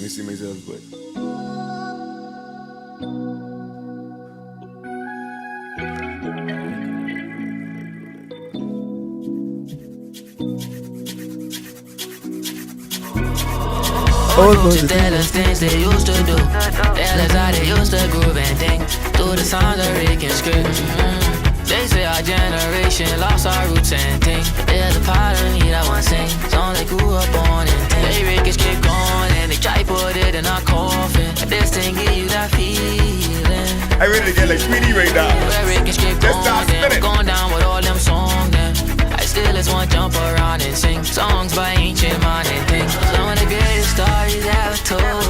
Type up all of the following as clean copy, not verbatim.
me see myself, but. Old tell us things they used to do. Tell us how they used to groove and think. Through the sounds of Rake and Scrape. They say our generation lost our roots and things. There's a part of me that wants sing songs they grew up on and think. They Rake and Scrape going and they try put it in our coffin. This thing give you that feeling. I ready to get like Tweety right now. Rake and Scrape going down with all them songs then. I still just want jump around and sing songs by ancient man and things. Some of the greatest stories ever told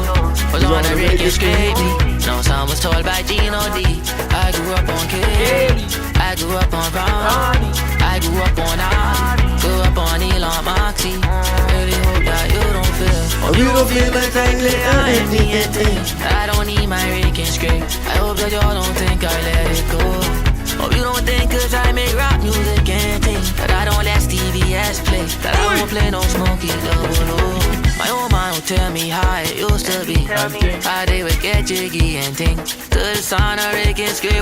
was on the Rake and Scrape. No, some was told by Gino D. I grew up on Katie. I grew up on Ronnie. I grew up on I. Grew up on Elon Moxie. Really hope that you don't feel. Hope you don't feel like frankly I ain't me a thing. I don't need my Rake and Scrape. I hope that y'all don't think I let it go. Hope you don't think cause I make rock music and think that I don't let TVS play. That I won't play no Smokey Double. My old mind will tell me how it used to be. How they would get jiggy and think. To the sound of Rake and Scrape.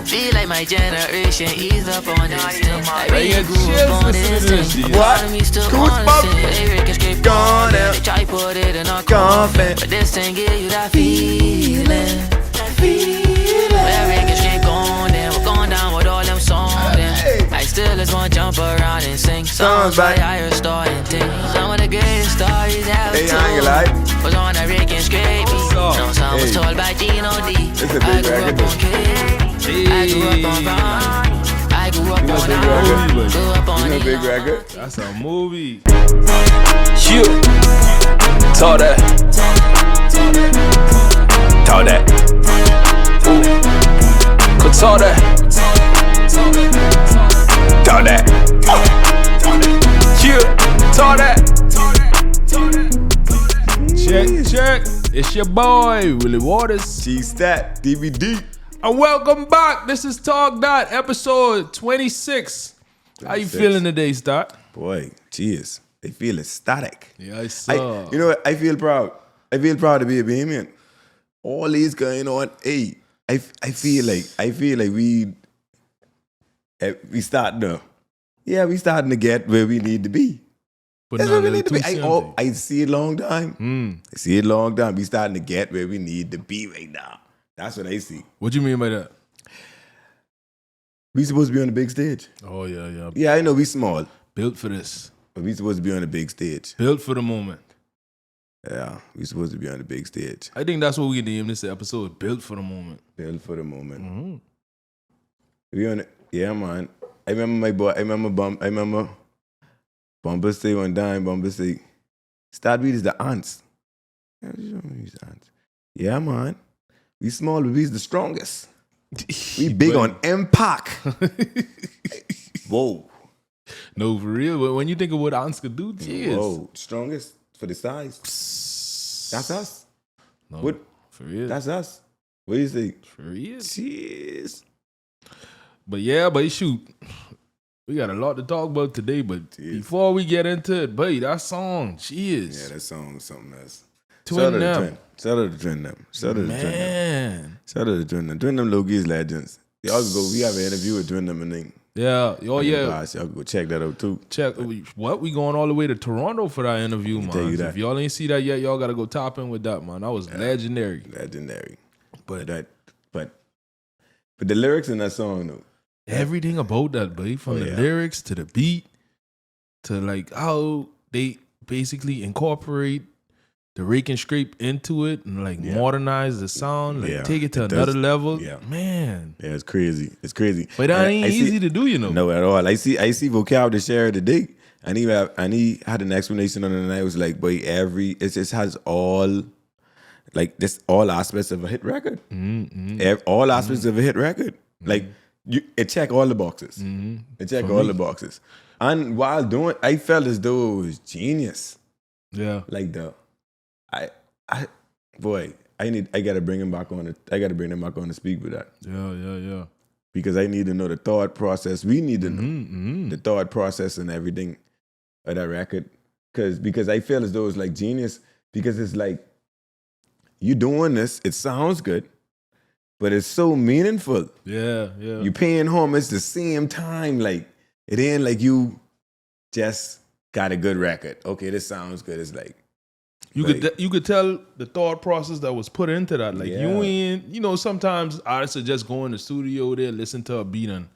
Feel like my generation eased up on this thing. I really grew up on this thing. What? Me still wanna sing. They Rake and Scrape gone and they try put it in a coffin. But this thing give you that feeling. Where Rake and Scrape gone and we're going down with all them songs. I still just wanna jump around and sing songs by Iris Star and things. Some of the greatest stories ever told was on the Rake and Scrape. No, some was told by Gino D. I grew up on Katie. I grew up on Ronnie. I grew up on I. Grew up on Big record. That's a movie. You Taught that. Taught that. Could taught that. Taught that. You taught that. Check. It's your boy, Willie Waters. G-Stat, DVD. And welcome back. This is Talk That, episode 26. How you feeling today, Stat? Boy, cheers. I feel ecstatic. Yeah, I saw. You know what? I feel proud. I feel proud to be a Bahamian. All these going on. Hey, I feel like we starting to get where we need to be. But That's no, where we need to be. too I see it long time. I see it long time. We starting to get where we need to be right now. That's what I see. What you mean by that? We supposed to be on the big stage. Oh, yeah. Yeah, I know we small, Built for this. but we supposed to be on the big stage. Built for the moment. Yeah, we supposed to be on the big stage. I think that's what we name this episode. Built for the moment. Built for the moment. Mm-hmm. We on it. Yeah, man. I remember Bumper say one time, Bumper say, start with is the ants. Yeah, man. We small, but we's the strongest. We big on impact. Whoa. No, for real. But when you think of what ants could do, cheers. Whoa. Strongest for the size. That's us. No, What? for real. That's us. What do you think? for real. Cheers. But shoot. We got a lot to talk about today, but Cheers. before we get into it, buddy, that song, cheers. Yeah, that song is something else. Twindem. Shout out to Twindem. Man. Shout out to Twindem. Twindem Logi's legends. Y'all go. We have an interview with Twindem and then. Yeah. Oh, yeah. Y'all can go check that out too. Check. What? We going all the way to Toronto for that interview, man. tell you So that. if y'all ain't see that yet, y'all got to go top in with that, man. That was legendary. Legendary. But But the lyrics in that song though. everything about that, buddy, from the yeah. lyrics to the beat to like how they basically incorporate the Rake and Scrape into it and like modernize the sound, like Yeah, take it to it another does. level. Yeah. Man. Yeah, it's crazy. It's crazy. But that ain't I see- easy to do, you know. No, at all. I see vocab to share today. And he had an explanation on it, and I was like, boy, it just has all like this all aspects of a hit record. All aspects of a hit record. Like it check all the boxes. It check all the boxes. And while doing, I felt as though it was genius. Yeah. Like I gotta bring him back on. I gotta bring him back on to speak with that. Yeah. Because I need to know the thought process. We need to know the thought process and everything of that record. Because I feel as though it's like genius. because it's like you doing this. It sounds good, but it's so meaningful. Yeah. You paying homage the same time. Like it ain't like you just got a good record. Okay, this sounds good. It's like you could tell the thought process that was put into that. Like you ain't, you know, sometimes artists are just go in the studio there, listen to a beat and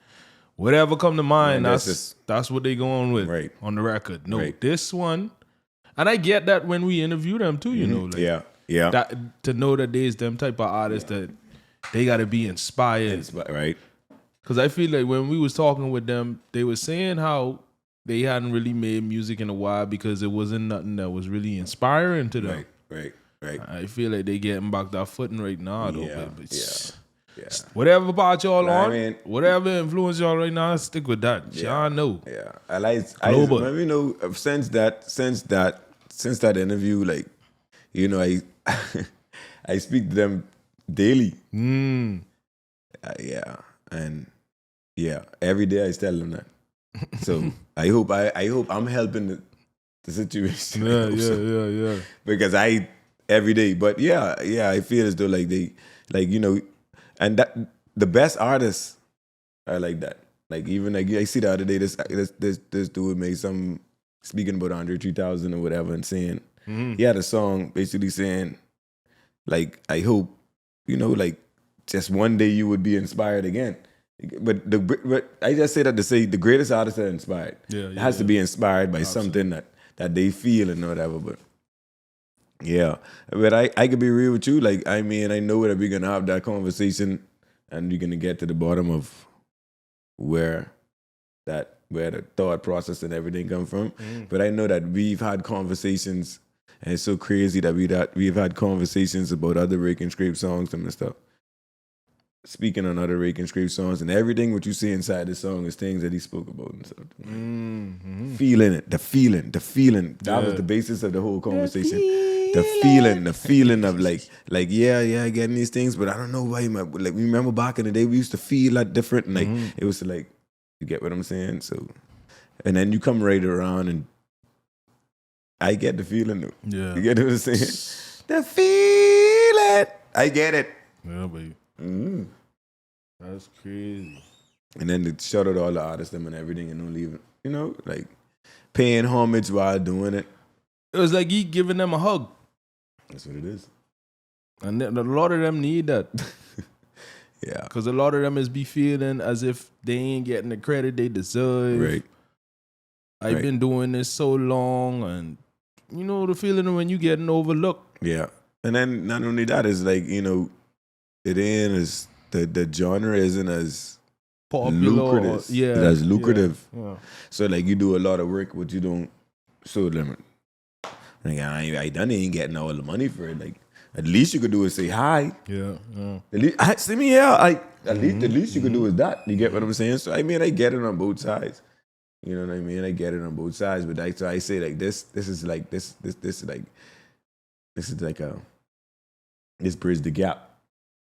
whatever come to mind. That's what they going with on the record. No, this one, and I get that when we interview them too. You know, like that, to know that there's them type of artists that they got to be inspired, right? Because I feel like when we was talking with them, they were saying how they hadn't really made music in a while because it wasn't nothing that was really inspiring to them. Right. I feel like they getting back that footing right now, though. Whatever about y'all on, whatever influence y'all right now, stick with that. Y'all know. Yeah, you know, since that interview, like, you know, I speak to them daily. Every day I tell them that. So I hope I'm helping the situation. Yeah. Because every day, but I feel as though like they, like, you know, and that the best artists are like that. Like even like I see the other day this dude made some speaking about Andre 3000 or whatever and saying he had a song basically saying like I hope, you know, like just one day you would be inspired again. But I just say that to say the greatest artists are inspired. It has to be inspired by something that they feel and whatever. But but I could be real with you. Like, I mean, I know that we're gonna have that conversation and we're gonna get to the bottom of where the thought process and everything come from. But I know that we've had conversations, and it's so crazy that we've had conversations about other Rake and Scrape songs and stuff. Speaking on other Rake and Scrape songs, and everything what you see inside the song is things that he spoke about and stuff. Feeling it, the feeling. That was the basis of the whole conversation. The feeling of like I getting these things, but I don't know why. Like, remember back in the day, we used to feel like different, and like it was like, you get what I'm saying? So, and then you come right around, and I get the feeling. Yeah, you get what I'm saying? The feeling, I get it. Yeah, baby. That's crazy. And then to shout out all the artists them and everything, and don't leave, you know, like paying homage while doing it. It was like he giving them a hug. That's what it is. And a lot of them need that. Yeah. Because a lot of them is be feeling as if they ain't getting the credit they deserve. Right. I've been doing this so long, and you know the feeling when you getting overlooked. Yeah. And then not only that, is like, you know, it ain't as the genre isn't as popular, lucrative. Yeah. So like you do a lot of work, but you don't show them. Like I done ain't getting all the money for it. Like at least you could do is say hi. Yeah. At least, see me here. At least you could do is that. You get what I'm saying? So I mean, I get it on both sides. You know what I mean? I get it on both sides. But I say like this is like this is like this bridge the gap.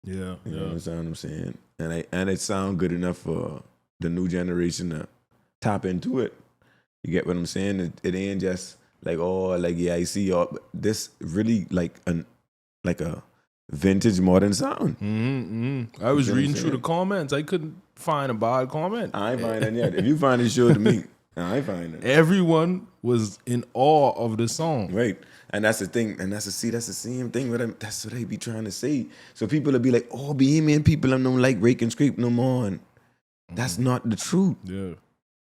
Yeah. You know what I'm saying? And it sound good enough for the new generation to tap into it. You get what I'm saying? It ain't just like, oh, like, yeah, I see y'all. This really like a vintage modern sound. I was reading through the comments. I couldn't find a bad comment. I ain't finding it yet. If you find it, show it to me. I ain't finding it. Everyone was in awe of the song. Right. And that's the thing. And that's the same thing. That's what I be trying to say. So people will be like, oh, Bahamian people don't like Rake and Scrape no more. And that's not the truth. Yeah.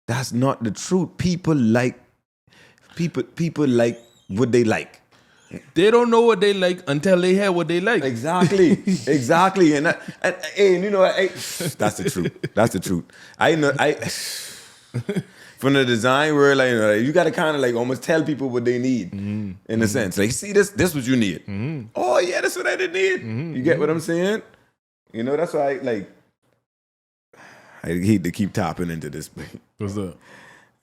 That's not the truth. People like what they like. They don't know what they like until they hear what they like. Exactly. And you know, that's the truth. That's the truth. I know. From the design world, like, you know, you got to kind of like almost tell people what they need in a sense. Like, see, this what you need. Oh yeah, that's what I didn't need. You get what I'm saying? You know, that's why I hate to keep topping into this. What's up?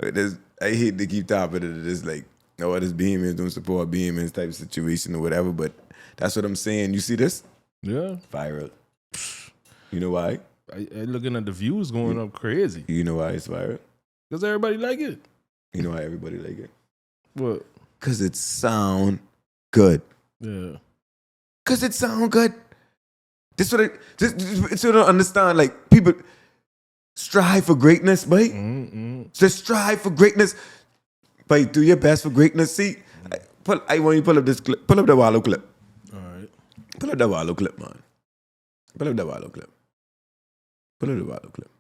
I hate to keep topping into this, like, oh, this Bahamians don't support Bahamians type of situation or whatever. But that's what I'm saying. You see this? Yeah. Viral. You know why? I looking at the views going up crazy. You know why it's viral? Because everybody like it. You know why everybody like it? What? Because it sound good. Yeah. Cause it sound good. This what so don't understand. Like people strive for greatness, boy. Just strive for greatness. But do your best for greatness. See, I want you to pull up this clip. Pull up the Wallo clip. All right. Pull up the Wallo clip, man. Pull up the Wallo clip. Pull up the Wallo clip.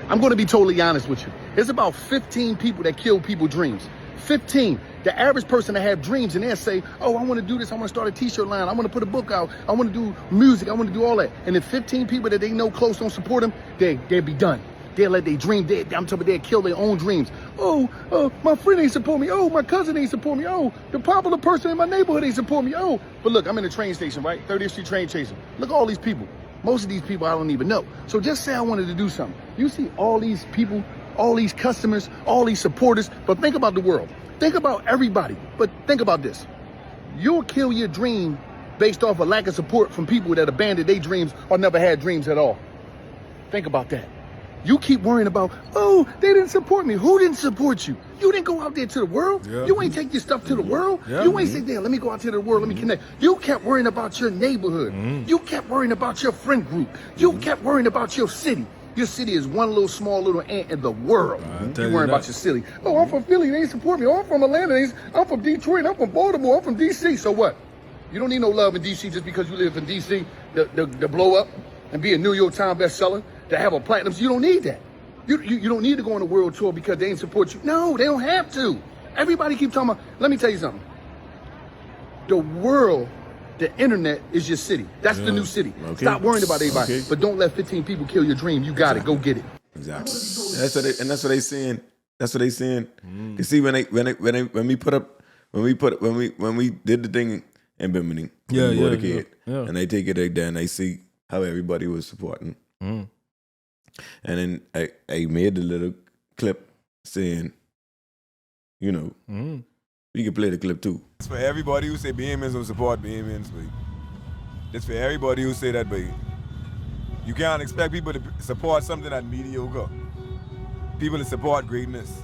I'm going to be totally honest with you. There's about 15 people that kill people's dreams. 15. The average person that have dreams and they'll say, oh, I want to do this. I want to start a t-shirt line. I want to put a book out. I want to do music. I want to do all that. And if 15 people that they know close don't support them, they'll be done. They'll let their dream, I'm talking about they'll kill their own dreams. Oh, my friend ain't support me. Oh, my cousin ain't support me. Oh, the popular person in my neighborhood ain't support me. Oh, but look, I'm in a train station, right? 30th Street train station. Look at all these people. Most of these people I don't even know. So just say I wanted to do something. You see all these people, all these customers, all these supporters, but think about the world. Think about everybody, but think about this. You'll kill your dream based off a lack of support from people that abandoned their dreams or never had dreams at all. Think about that. You keep worrying about, oh, they didn't support me. Who didn't support you? You didn't go out there to the world. Yeah. You ain't take your stuff to the world. Yeah. You ain't say, damn, let me go out to the world, let me connect. You kept worrying about your neighborhood. You kept worrying about your friend group. You kept worrying about your city. Your city is one little small little ant in the world. You worrying about your city. Oh, I'm from Philly, they ain't support me. Oh, I'm from Atlanta, I'm from Detroit, I'm from Baltimore, I'm from DC. So what? You don't need no love in DC just because you live in DC to blow up and be a New York Times bestseller, to have a platinum. You don't need that. You don't need to go on a world tour because they ain't support you. No, they don't have to. Everybody keep talking about, let me tell you something. The world, the internet is your city. That's the new city. Okay. Stop worrying about everybody. Okay. But don't let 15 people kill your dream. You got it. Go get it. Exactly. That's what they saying. That's what they saying. You see, when we did the thing in Bimini, and they take it like that, and they see how everybody was supporting. And then I made the little clip saying, you know, we can play the clip too. It's for everybody who say Bahamians don't support Bahamians, but it's for everybody who say that, but you can't expect people to support something that's mediocre. People that support greatness.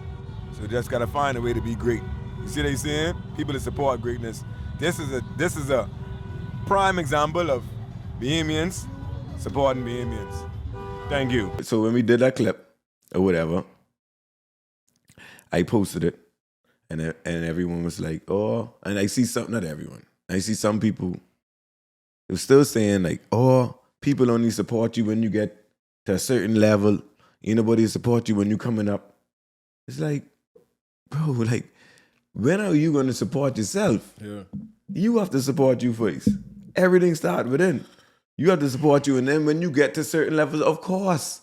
So just gotta find a way to be great. You see what they saying? People that support greatness. This is a prime example of Bahamians supporting Bahamians. Thank you. So when we did that clip or whatever, I posted it, and everyone was like, "Oh," and I see some, not everyone. I see some people who still saying like, "Oh, people only support you when you get to a certain level. Ain't nobody support you when you coming up." It's like, bro, like, when are you going to support yourself? Yeah, you have to support you first. Everything starts within. You have to support you, and then when you get to certain levels, of course.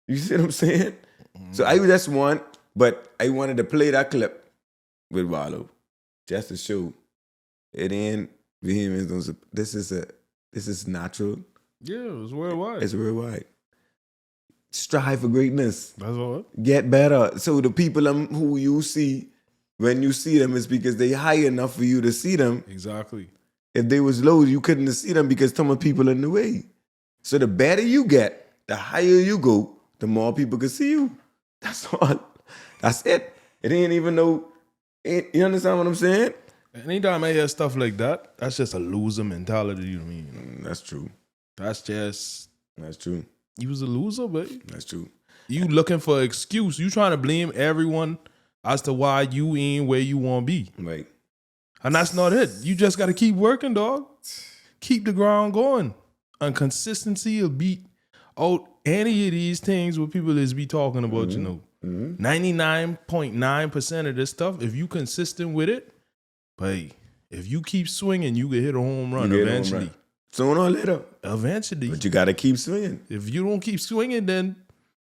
You see what I'm saying? So I just but I wanted to play that clip with Wallo just to show it ain't Bahamians. This is natural. Yeah, it's worldwide. It's worldwide. Strive for greatness. That's all. Get better. So the people who you see, when you see them, is because they high enough for you to see them. Exactly. If they was low, you couldn't see them because some of people in the way. So the better you get, the higher you go, the more people can see you. That's all. That's it. It ain't even you understand what I'm saying? Anytime I hear stuff like that, that's just a loser mentality, you know what I mean? That's true. That's true. You was a loser, babe. That's true. You looking for an excuse. You trying to blame everyone as to why you ain't where you want to be. Right. And that's not it. You just got to keep working, dog. Keep the ground going. And consistency will beat out any of these things what people is be talking about, you know. 99.9% of this stuff, if you consistent with it, hey, if you keep swinging, you can hit a home run eventually. Sooner or later. Eventually. But you got to keep swinging. If you don't keep swinging, then,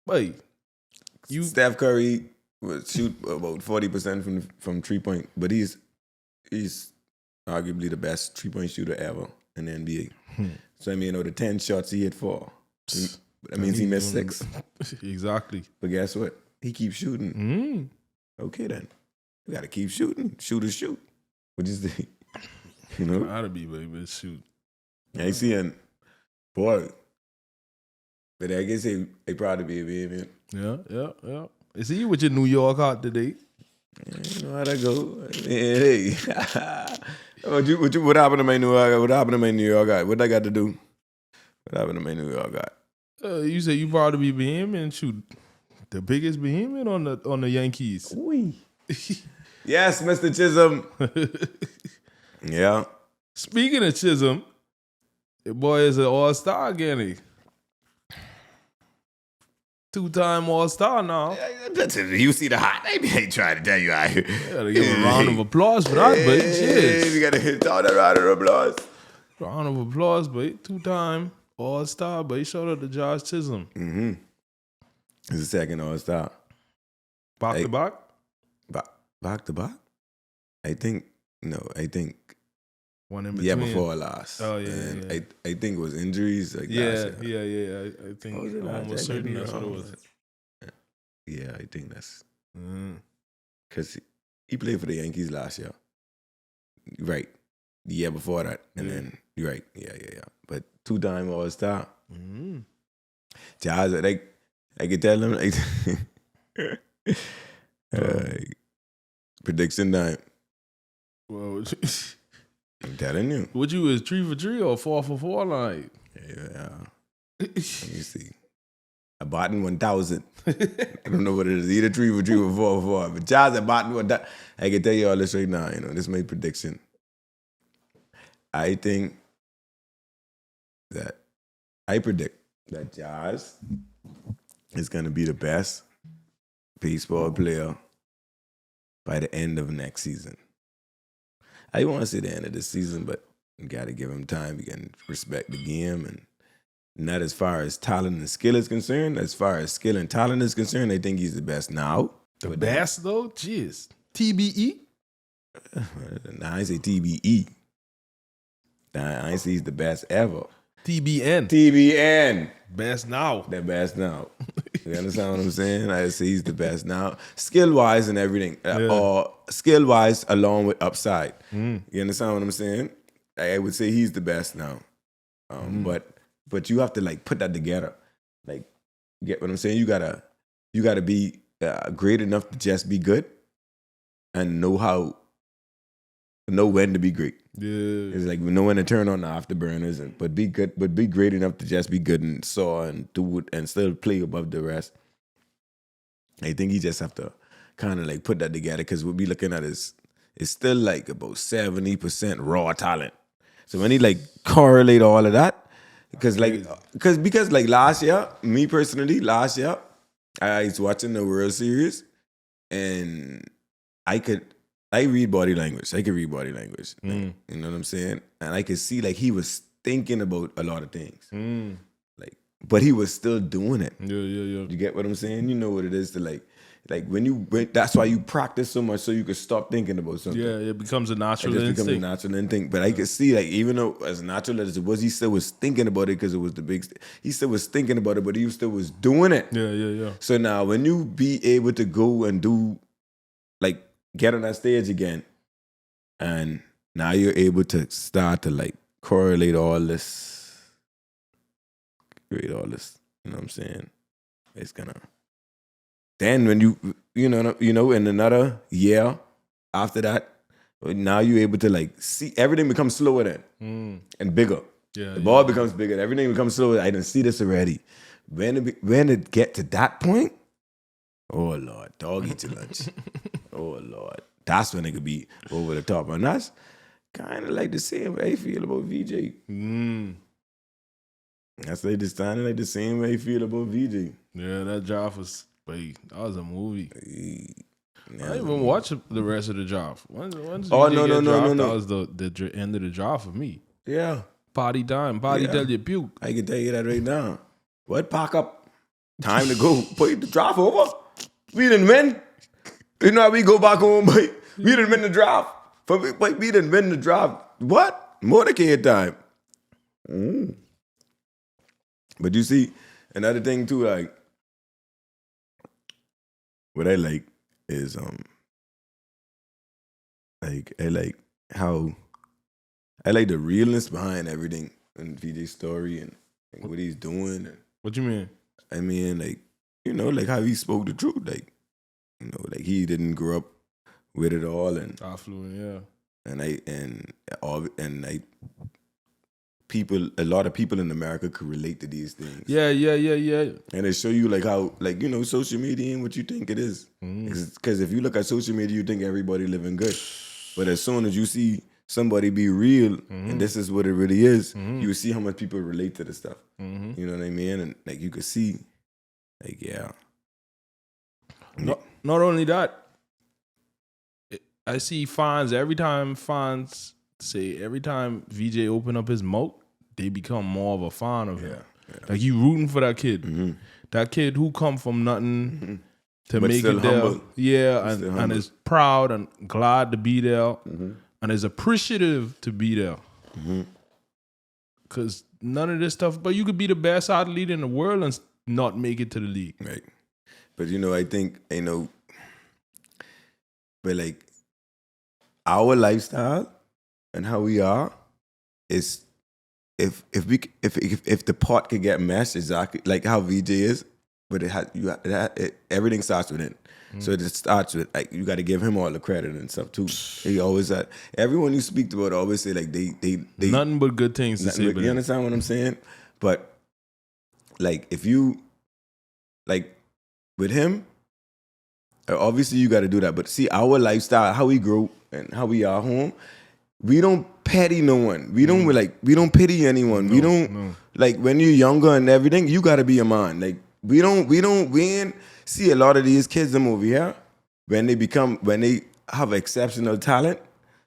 hey. Steph Curry would shoot about 40% from 3-point, but he's arguably the best 3-point shooter ever in the NBA. So, I mean, the 10 shots he hit 4. That means he missed 6. Exactly. But guess what? He keeps shooting. Okay, then. You got to keep shooting. Shooters shoot. What you think? You know? Gotta be, baby. Shoot. I see, and boy, but I guess they proud to be a Bahamian. Yeah. Is he with your New York heart today? You know how that go. Hey. What happened to my New York? What happened to my New York guy? What I got to do? What happened to my New York guy? You said you proud to be Bahamian. Shoot, the biggest Bahamian on the Yankees. Oui. Yes, Mr. Chisholm. Yeah. Speaking of Chisholm, the boy is an all-star again. 2-time all-star now. You see the hot. I ain't trying to tell you out here. Gotta give him a round of applause for that, but we gotta hit all that round of applause. Round of applause, but 2-time all-star, but he showed up to Jazz Chisholm. Mm-hmm. He's the second all-star. Back to back? Back to back? I think one in between. yeah, before last. Oh, yeah. I think it was injuries. Like Yeah. I think I'm almost certain that's what it was. Yeah, I think that's because he played for the Yankees last year. Right. The year before that. And then you're right. Yeah. But 2-time all-star. Mm-hmm. Jazz, I could tell him prediction time. Well, I'm telling you. what you is 3 for 3 or 4 for 4 like? Yeah. Let me see. I bought in 1,000. I don't know what it is. Either 3 for 3 or 4 for 4. But Jazz, I bought in 1,000. I can tell you all this right now. You know, this is my prediction. I predict that Jazz is going to be the best baseball player by the end of next season. I want to say the end of the season, but you got to give him time. You can respect the game, and not as far as talent and skill is concerned. As far as skill and talent is concerned, I think he's the best now. The best though? Jeez. TBE? Nah, I ain't say TBE. Nah, I ain't say he's the best ever. TBN. Best now. The best now. You understand what I'm saying? I say he's the best now. Skill-wise and everything. Or skill-wise along with upside. You understand what I'm saying? I would say he's the best now. But you have to like put that together. Like, get what I'm saying? You gotta be great enough to just be good and know when to be great. Yeah. It's like know when to turn on the afterburners, but be good, but be great enough to just be good and saw and do it and still play above the rest. I think you just have to kind of like put that together, because what we looking at is still like about 70% raw talent. So when he like correlate all of that, because last year, me personally, I was watching the World Series and I read body language. I could read body language. Like, you know what I'm saying? And I could see like he was thinking about a lot of things. Like, but he was still doing it. Yeah. You get what I'm saying? You know what it is to like that's why you practice so much, so you could stop thinking about something. Yeah, it becomes a natural instinct. Becomes a natural instinct. But I could see, like, even though as natural as it was, he still was thinking about it because it was the big. He still was thinking about it, but he still was doing it. Yeah. So now, when you be able to go and do, like, get on that stage again, and now you're able to start to like correlate all this. You know what I'm saying? It's gonna. Then when you know, in another year after that, now you're able to like see everything becomes slower then and bigger. Yeah, the ball becomes bigger. Everything becomes slower. I didn't see this already. When it get to that point, oh Lord, dog eat your lunch. Oh Lord, that's when it could be over the top, and that's kind of like the same way I feel about VJ. That's like this kind of like the same way I feel about VJ. Yeah, that job was. Wait, that was a movie. Yeah, I didn't even watch the rest of the job. Once no. That was the end of the job for me. Yeah. Party time. Party tell you puke. I can tell you that right now. What? Pack up. Time to go. Put the draft over. We didn't win. You know how we go back home, but we didn't win the draft. But we didn't win the draft. What? Motorcade time. But you see, another thing too, like, what I like is like I like how I like the realness behind everything in VJ's story and what he's doing. And, what you mean? I mean, like, you know, like how he spoke the truth. Like, you know, like he didn't grow up with it all, and affluent, yeah. People, a lot of people in America could relate to these things. Yeah. And they show you like how, like, you know, social media and what you think it is. Because if you look at social media, you think everybody living good. But as soon as you see somebody be real, and this is what it really is, you see how much people relate to the stuff. You know what I mean? And like you could see, like, yeah. Not only that, I see fans every time VJ open up his mouth, they become more of a fan of him. Yeah. Like you rooting for that kid. That kid who come from nothing to but make it there. Humble. Yeah, and is proud and glad to be there. And is appreciative to be there. Because none of this stuff, but you could be the best athlete in the world and not make it to the league. Right. But you know, I think, you know, but like our lifestyle and how we are is if the pot could get meshed exactly like how VJ is, but everything starts with it. So it starts with like you got to give him all the credit and stuff too. He always had everyone you speak about always say like they nothing but good things to say. You understand what I'm saying? But like if you like with him, obviously you got to do that. But see our lifestyle, how we grow and how we are home. We don't petty no one. We don't we don't pity anyone. We don't like when you're younger and everything. You got to be a man. Like we ain't see a lot of these kids them over here when they have exceptional talent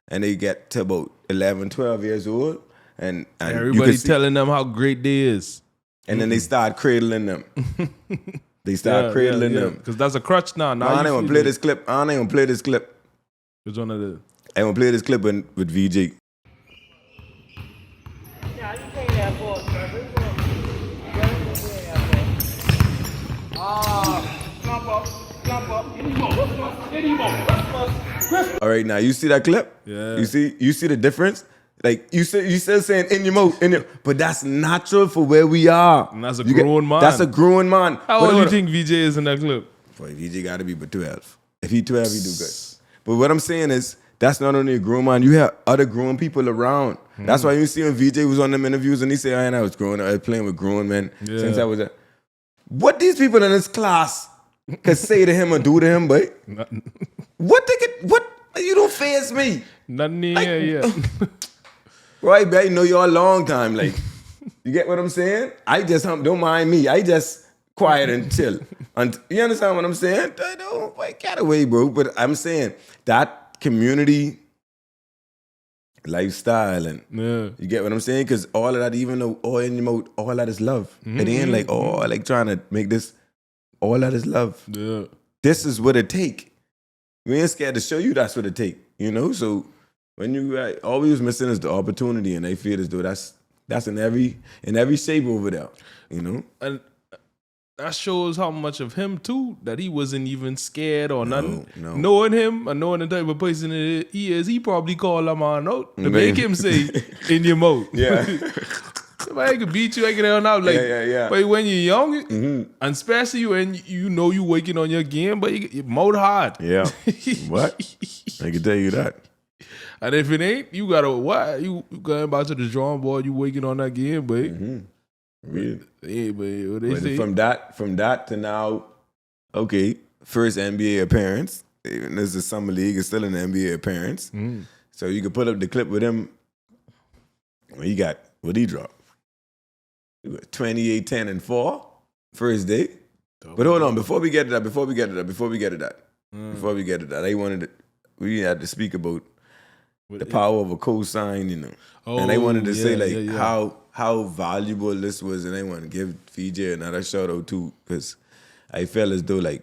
and they get to about 11, 12 years old and everybody telling them how great they is, and then they start cradling them. They start cradling them because that's a crutch now. I ain't gonna play this clip. I ain't gonna play this clip. Which one of the? I'm gonna play this clip with VJ. Yeah, you pay that ball, sir. All right, now you see that clip? Yeah. You see the difference? Like you still saying in your mouth, but that's natural for where we are. And that's a grown man. That's a grown man. How old do you think VJ is in that clip? Boy, VJ got to be but 12. If he 12, he do good. But what I'm saying is, that's not only a grown man. You have other grown people around. That's why you see when VJ was on them interviews and he say, I was growing up, I was playing with grown men since I was a... What these people in this class could say to him or do to him, but what you don't faze me. Nothing yeah. Right, I know you a long time. Like, you get what I'm saying? I just don't mind me. I just quiet and chill. And you understand what I'm saying? Don't get away, bro. But I'm saying that community lifestyle and you get what I'm saying? Because all of that, even though all in your mouth, all that is love. It ain't like, I like trying to make this, all that is love. Yeah. This is what it take. We ain't scared to show you that's what it take, you know? So when you all we was missing is the opportunity, and they feel as though that's in every shape over there, you know? And that shows how much of him too, that he wasn't even scared or nothing. No. Knowing him and knowing the type of person he is, he probably called a man out to make him say in your mouth. Yeah. Somebody could beat you, I can hell out. Like, yeah. But when you're young, and especially when you know you working on your game, but you mouth hard. Yeah. What? I can tell you that. And if it ain't, you gotta what? You going back to the drawing board, you working on that game, but Yeah. Hey, but what they say? From that to now, okay, first NBA appearance. Even this is summer league, it's still an NBA appearance. So you can put up the clip with him. He got what he dropped. 28, 10, and 4 first day. But hold on, before we get to that, we had to speak about the power of a cosign, you know. And I wanted to say how valuable this was, and I want to give VJ another shout out too, because I felt as though like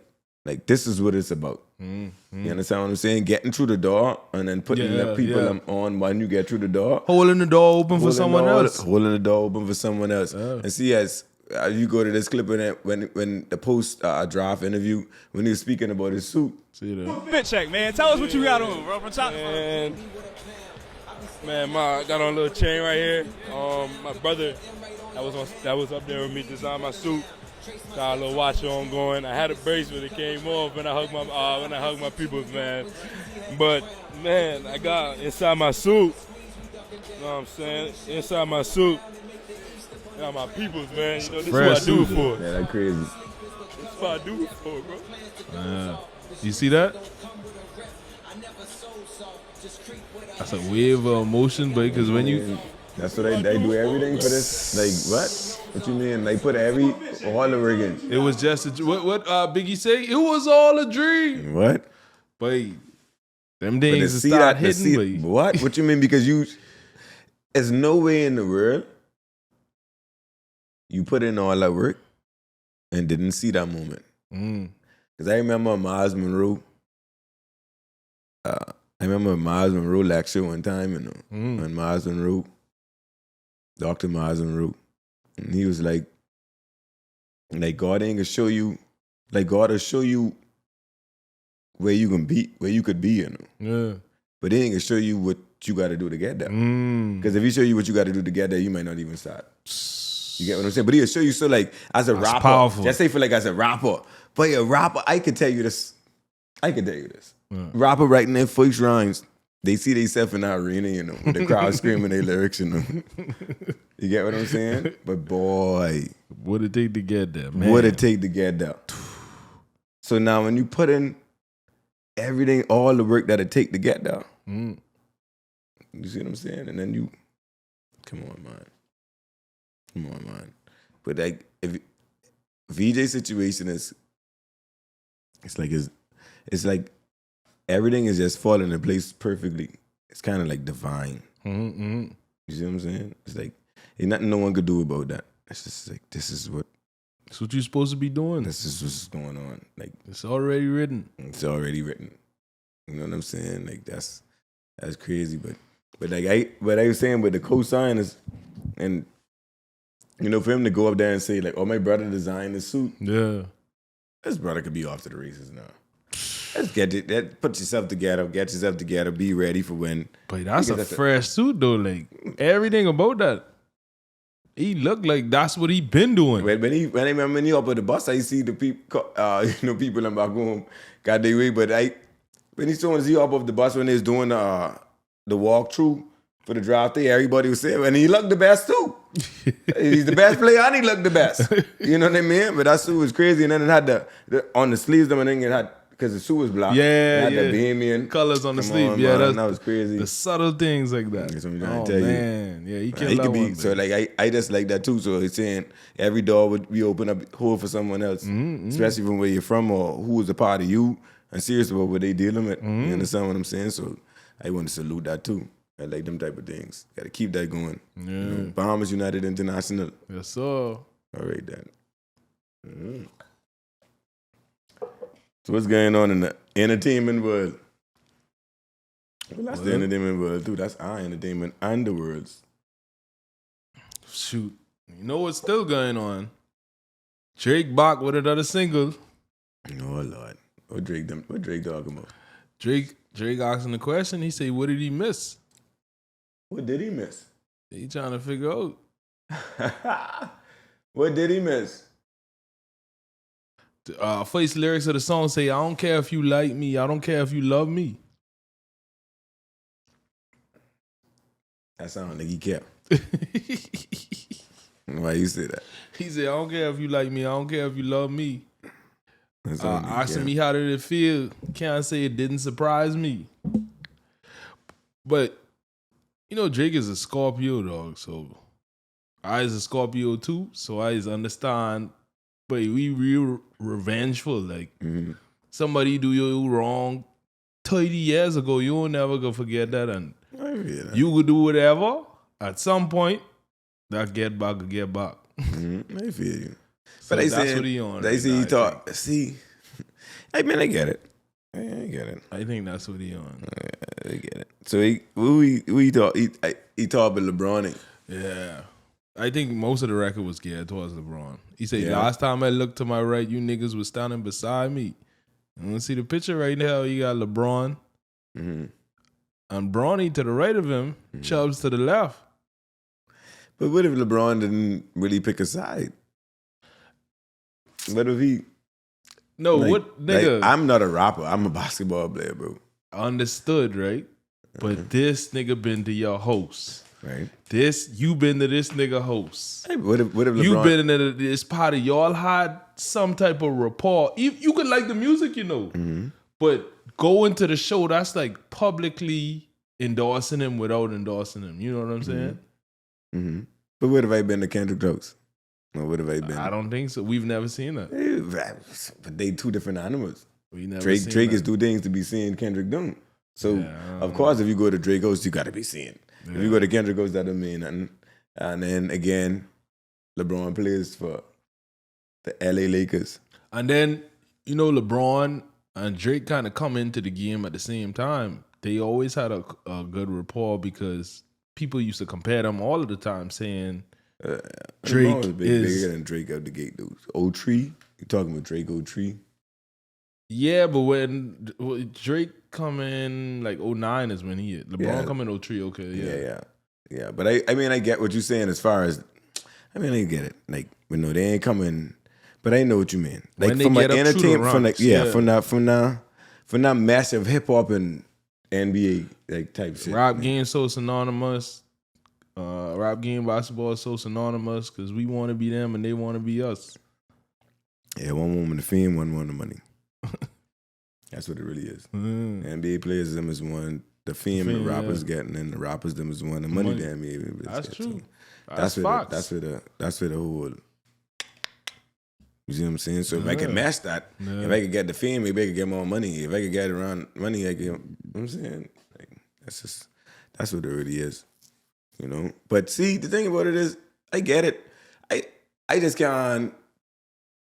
this is what it's about. You understand what I'm saying? Getting through the door and then putting the people on when you get through the door. Holding the door open for someone else. Holding the door open for someone else. And see, as you go to this clip when the post draft interview, when he was speaking about his suit. See that? Fit check, man. Tell us what you got on, bro. From top to bottom. Man, I got on a little chain right here. My brother that was up there with me designed my suit. Got a little watch on going. I had a bracelet, it came off when I hugged my peoples, man. But man, I got inside my suit. You know what I'm saying? Inside my suit. I got my peoples, man. You know, this is what I do it for. Yeah, that's crazy. This is what I do it for, bro. You see that? That's a wave of emotion, but because when you... That's what they do everything for this. Like, what? What you mean? They put all the rigging. It was just what Biggie say? It was all a dream. What? But them things start hitting. What? What you mean? Because there's no way in the world you put in all that work and didn't see that moment. Because I remember Miles Monroe. I remember Miles Monroe lecture one time, and Miles Monroe, Dr. Miles Monroe, and he was like God ain't gonna show you, like God will show you where you can be, where you could be, Yeah. But he ain't gonna show you what you got to do to get there. Because if he show you what you got to do to get there, you might not even start. You get what I'm saying? But he'll show you. So like as a rapper, powerful. Just say for like as a rapper, but a rapper, I could tell you this. Rapper writing their first rhymes, they see themselves in the arena, with the crowd screaming their lyrics, You get what I'm saying? But boy, what it take to get there, man? What it take to get there? So now when you put in everything, all the work that it take to get there, you see what I'm saying? And then you, come on, man. But like, if VJ situation is, it's like everything is just falling in place perfectly. It's kind of like divine. You see what I'm saying? It's like ain't nothing no one could do about that. It's just like this is what you're supposed to be doing. This is what's going on. Like it's already written. It's already written. You know what I'm saying? Like that's crazy. But like what I was saying with the co-signers, and for him to go up there and say like, "Oh, my brother designed this suit." Yeah, this brother could be off to the races now. Let's get it. Put yourself together. Get yourself together. Be ready for when. But that's a fresh suit though. Like everything about that, he looked like that's what he been doing. When he up at the bus, I see the people. People in back home got their way. But when he saw he up off the bus when they was doing the walkthrough for the draft day, everybody was saying, and he looked the best too. He's the best player, and he looked the best. You know what I mean? But that suit was crazy, and then it had the on the sleeves, and then it had. Because the suit was black. Yeah, the Bahamian colors on the sleeve. That was crazy. The subtle things like that. That's what I'm trying to tell man. Yeah, he killed he that could be, one. So like I just like that too. So it's saying every door would be open up hole for someone else, especially from where you're from or who was a part of you. And serious about what they dealing with. You understand what I'm saying? So I want to salute that too. I like them type of things. Got to keep that going. Yeah. Bahamas United International. Yes, sir. All right then. So what's going on in the entertainment world? Well, that's the entertainment world too. That's our entertainment and the world's. Shoot. You know what's still going on? Drake back with another single. Oh Lord. What Drake talking about? Drake asking the question, he say, what did he miss? What did he miss? He trying to figure out. What did he miss? First lyrics of the song say, I don't care if you like me, I don't care if you love me. That sound like he kept. Why you say that? He said, I don't care if you like me, I don't care if you love me. Asking me how did it feel, can't say it didn't surprise me. But, Drake is a Scorpio, dog, so I is a Scorpio too, so I just understand. But we real revengeful. Like, somebody do you wrong 30 years ago, you'll never go forget that. And you could do whatever. At some point, that get back. I feel you. So but they that's say, what he on. They say he thought, I mean, I get it. I think that's what he on. I get it. So he thought he talked about LeBron. Yeah. I think most of the record was geared towards LeBron. He said, last time I looked to my right, you niggas was standing beside me. You want to see the picture right now? You got LeBron and Bronny to the right of him, Chubbs to the left. But what if LeBron didn't really pick a side? What if he? No, like, what nigga? Like, I'm not a rapper. I'm a basketball player, bro. Understood, right? But this nigga been to your host. Right. You been to this nigga host. Hey, what if LeBron? You been in this party. Y'all had some type of rapport. You could like the music, you know. Mm-hmm. But going to the show, that's like publicly endorsing him without endorsing him. You know what I'm saying? Mm-hmm. But what if I been to Kendrick jokes? Or what have I been? I don't think so. We've never seen that. But they two different animals. We never Drake seen is that. two things to be seeing Kendrick doing. So of course, if you go to Drake Ghost, you got to be seeing. If you go to Kendrick Ghost, that don't mean nothing. And then again, LeBron plays for the LA Lakers. And then, you know, LeBron and Drake kind of come into the game at the same time. They always had a good rapport because people used to compare them all of the time, saying Drake was bigger than Drake out the gate, dude. O-Tree? You talking about Drake O-Tree? Yeah, but when Drake come in like 09 is when he hit. LeBron come in 03, okay, yeah. But I mean, I get what you're saying as far as, I mean, I get it. Like, you know, they ain't coming, but I know what you mean. Like when from they an get up through the entertainment, ranks, from that massive hip hop and NBA like type shit. Rap game so synonymous. Rap game basketball is so synonymous because we want to be them and they want to be us. Yeah, one woman the fame, one woman the money. That's what it really is. NBA players them is one, the fame the rappers getting, and the rappers them is one, the money the NBA. That's true. So That's where the whole. You see what I'm saying? So if I can match that, if I could get the fame, maybe I could get more money. If I could get around money, I could. You know what I'm saying? Like, that's what it really is. You know? But see, the thing about it is, I get it. I just can't.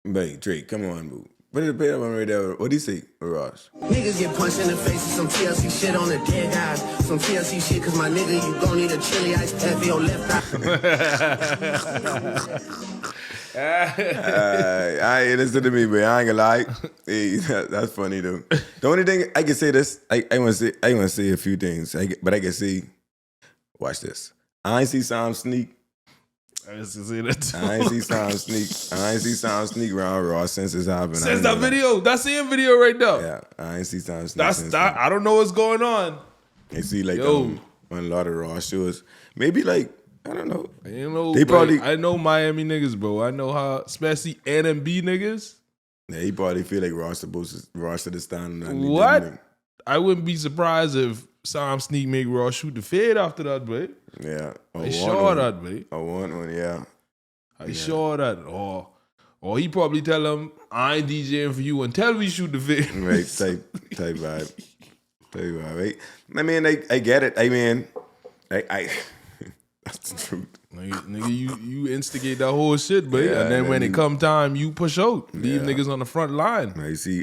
But Drake, come on, boo. What did the one right there? What do you say, Ross? Niggas get punched in the face with some TLC shit on the dead guys. Some TLC shit, cause my nigga, you gon' need a chili ice pack for your left eye. I ain't listen to me, but I ain't gonna lie. Hey, that's funny though. The only thing I can say this, I want to say a few things, but I can say, watch this. I ain't see Sam sneak. I ain't see Sam sneak around Ross since it's happened. Since that video, that same video right there. Yeah, I ain't see Sam sneak. I don't know what's going on. I see like on a lot of Ross shows. Maybe like, I don't know. You know, they probably. I know Miami niggas, bro. I know how, especially NMB niggas. Yeah, he probably feel like Ross to the stand. What? I wouldn't be surprised if Sam Sneak make Ross shoot the fade after that, boy. Yeah, I sure that, boy. I want one, yeah. I sure that. Or he probably tell him, I ain't DJing for you until we shoot the fade. Right, type vibe. Type vibe, right? I mean, I get it. I mean, I that's the truth. Nigga, you instigate that whole shit, but Yeah, and then when it come time, you push out. Leave niggas on the front line. I see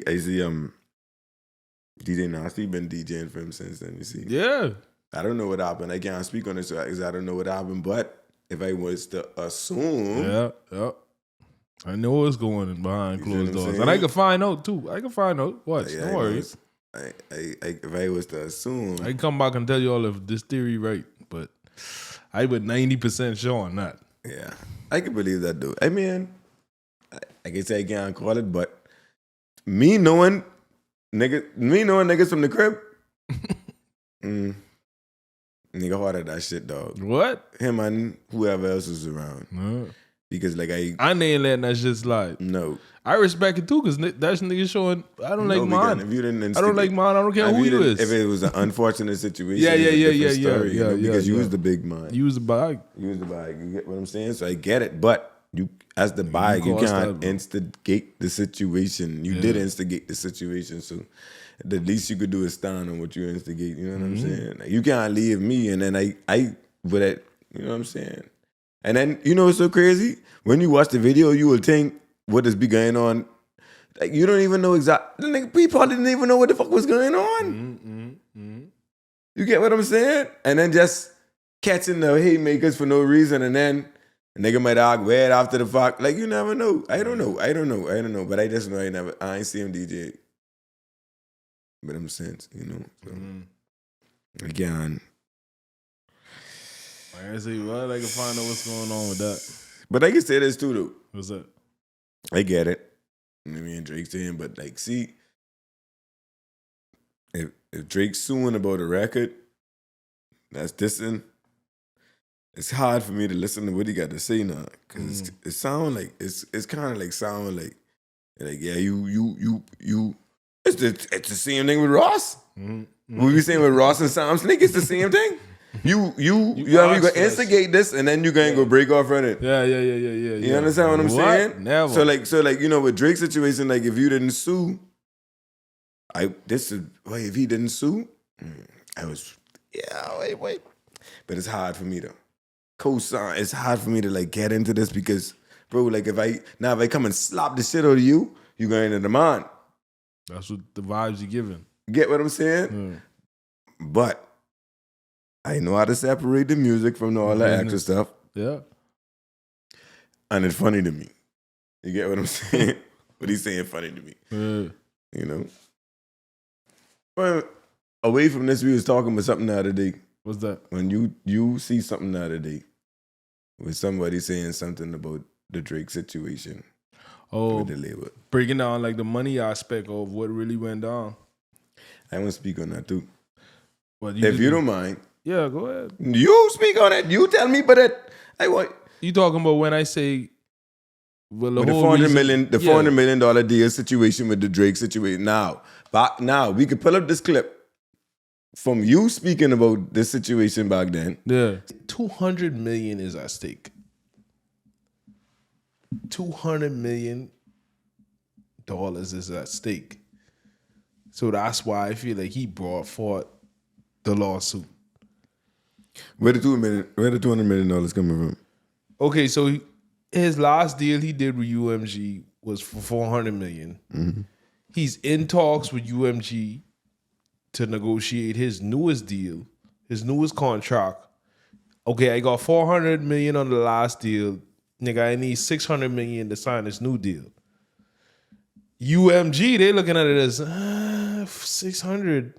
DJ Nasty been DJing for him since then, you see. Yeah. I don't know what happened. I can't speak on this because I don't know what happened, but if I was to assume. Yeah. I know what's going on behind closed doors. saying? And I can find out too. Watch, Yeah, don't worry. If I was to assume. I can come back and tell you all if this theory right, but I would 90% sure on that. Yeah. I can believe that though. I mean, I can say I can't call it, but me knowing niggas from the crib, nigga hard at that shit, dog. What? Him and whoever else was around. Because like I ain't letting that shit slide. No. I respect it too, because that's nigga showing I don't like mine. If you didn't I don't like mine. I don't care who you is. If it was an unfortunate situation, yeah. Because you was the big man. You was the bag. You get what I'm saying? So I get it. But you, as the bag, you can't instigate the situation. You did instigate the situation. So the least you could do is stand on what you instigate. You know what I'm saying? Like, you can't leave me and then I with it. You know what I'm saying? And then, you know what's so crazy? When you watch the video, you will think, what is be going on? Like, you don't even know exactly. Like, people didn't even know what the fuck was going on. You get what I'm saying? And then just catching the haymakers for no reason, and then a nigga might argue right after the fact. Like, you never know. I don't know. But I just know I ain't see him DJ. But I'm sense, you know. So. Again. I say, well, I can find out what's going on with that. But I can say this too, though. What's that? I get it. I mean, Drake's saying, but like, see, if Drake's suing about a record that's dissing, it's hard for me to listen to what he got to say now, because it sound like it's kind of like sound like yeah, you. It's the same thing with Ross. What we saying with Ross and Sam Snake, it's the same thing. You gonna instigate this, and then you gonna go break off on it. Yeah. You understand what I'm saying? Never. So like with Drake's situation, like if you didn't sue, if he didn't sue, wait. But it's hard for me to co-sign. It's hard for me to like get into this because, bro, like if I come and slap the shit out of you, you going into the mind. That's what the vibes you're giving. Get what I'm saying? But I know how to separate the music from all that extra stuff. Yeah. And it's funny to me. You get what I'm saying? What he's saying funny to me. You know? Well, away from this, we was talking about something the other day. What's that? When you see something the other day with somebody saying something about the Drake situation. Oh, with the label. Breaking down like the money aspect of what really went down. I want to speak on that too. Well, if you don't mind. Yeah, go ahead. You speak on it. You tell me, but I want. You talking about when I say, well, the $400 million deal situation with the Drake situation. Now we could pull up this clip from you speaking about this situation back then. Yeah, $200 million is at stake. $200 million is at stake. So that's why I feel like he brought forth the lawsuit. Where the $200 million coming from? Okay, so his last deal he did with UMG was for $400 million. Mm-hmm. He's in talks with UMG to negotiate his newest deal, his newest contract. Okay, I got $400 million on the last deal. Nigga, I need $600 million to sign this new deal. UMG, they looking at it as 600.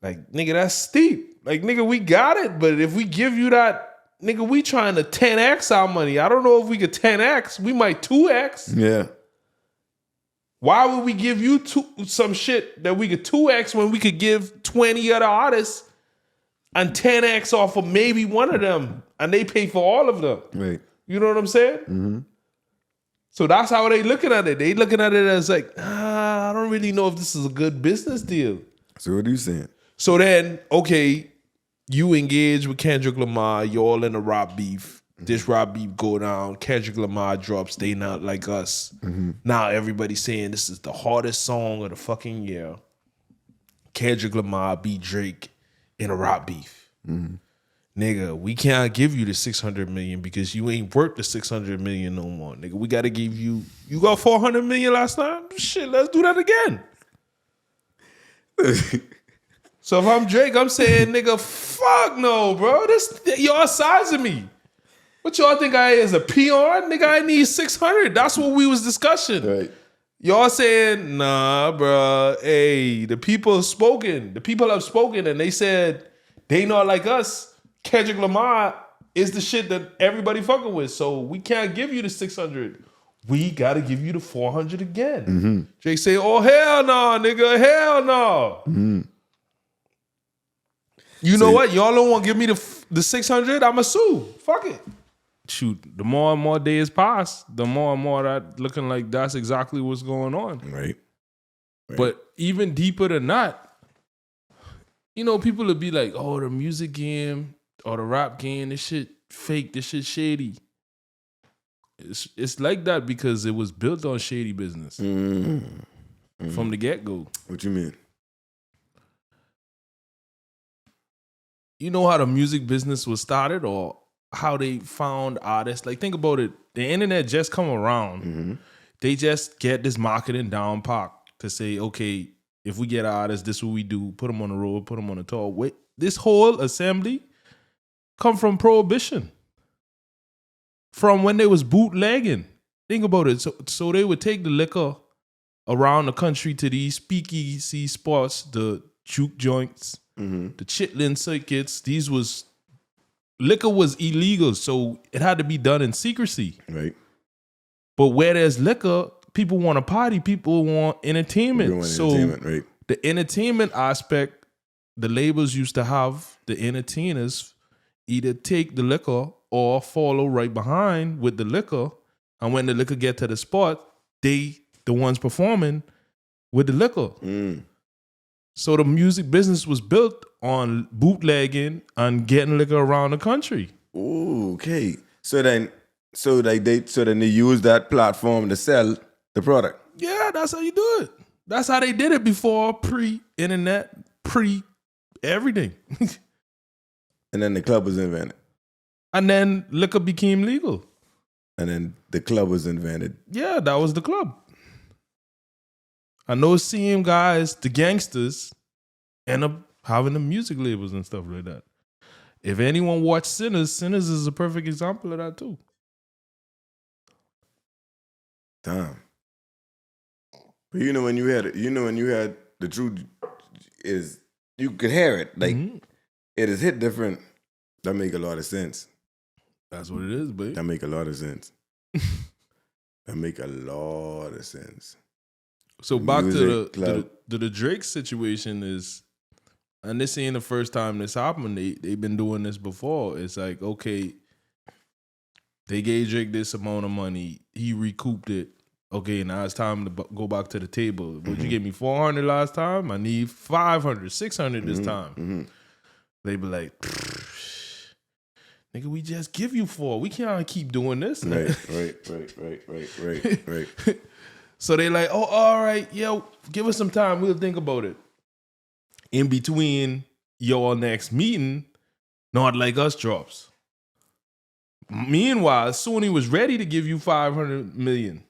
Like, nigga, that's steep. Like, nigga, we got it, but if we give you that, nigga, we trying to 10x our money. I don't know if we could 10x. We might 2x. Yeah. Why would we give you some shit that we could 2x when we could give 20 other artists and 10x off of maybe one of them, and they pay for all of them? Right. You know what I'm saying? Mm-hmm. So that's how they looking at it. They looking at it as like, I don't really know if this is a good business deal. So what are you saying? So then, okay, you engage with Kendrick Lamar. You're all in a rap beef. This rap beef go down. Kendrick Lamar drops They Not Like Us. Mm-hmm. Now everybody's saying this is the hardest song of the fucking year. Kendrick Lamar beat Drake in a rap beef. Mm-hmm. Nigga, we can't give you the $600 million because you ain't worth the $600 million no more. Nigga, we got to give you got $400 million last time? Shit, let's do that again. So if I'm Drake, I'm saying, nigga, fuck no, bro. Y'all sizing me. What y'all think I is, a peon? Nigga, I need 600. That's what we was discussing. Right. Y'all saying, nah, bro. Hey, the people have spoken. The people have spoken and they said They Not Like Us. Kendrick Lamar is the shit that everybody fucking with. So we can't give you the 600. We got to give you the 400 again. Mm-hmm. Drake say, oh, hell no, nigga. Hell no. Mm-hmm. You know what? Y'all don't want to give me the 600? I'ma sue. Fuck it. Shoot, the more and more days pass, the more and more that looking like that's exactly what's going on. Right. But even deeper than that, you know, people would be like, oh, the music game or the rap game, this shit fake, this shit shady. It's like that because it was built on shady business from the get-go. What you mean? You know how the music business was started or how they found artists? Like, think about it. The internet just come around. Mm-hmm. They just get this marketing down pat to say, okay, if we get artists, this is what we do. Put them on the road, put them on the tour. Wait, this whole assembly come from Prohibition. From when they was bootlegging. Think about it. So they would take the liquor around the country to these speakeasy spots, the juke joints, the chitlin circuits. Liquor was illegal, so it had to be done in secrecy. Right. But where there's liquor, people want to party, people want entertainment. Right. The entertainment aspect, the labels used to have the entertainers either take the liquor or follow right behind with the liquor. And when the liquor get to the spot, the ones performing with the liquor. So the music business was built on bootlegging and getting liquor around the country. Ooh, okay. So then they use that platform to sell the product. Yeah, that's how you do it. That's how they did it before pre-internet, pre-everything. And then the club was invented. And then liquor became legal. And then the club was invented. Yeah, that was the club. I know seeing guys, the gangsters, end up having the music labels and stuff like that. If anyone watched Sinners is a perfect example of that too. Damn. But when you had the truth is you could hear it. Like it is hit different. That make a lot of sense. That's what it is, babe. That make a lot of sense. That make a lot of sense. So back to the Drake situation is, and this ain't the first time this happened. They've been doing this before. It's like, okay, they gave Drake this amount of money. He recouped it. Okay, now it's time to go back to the table. Would you give me 400 last time? I need 500, 600 this time. They be like, nigga, we just give you 4. We can't keep doing this. Right. So they like, oh, all right, yo, give us some time. We'll think about it. In between your next meeting, Not Like Us drops. Meanwhile, Sony was ready to give you $500 million.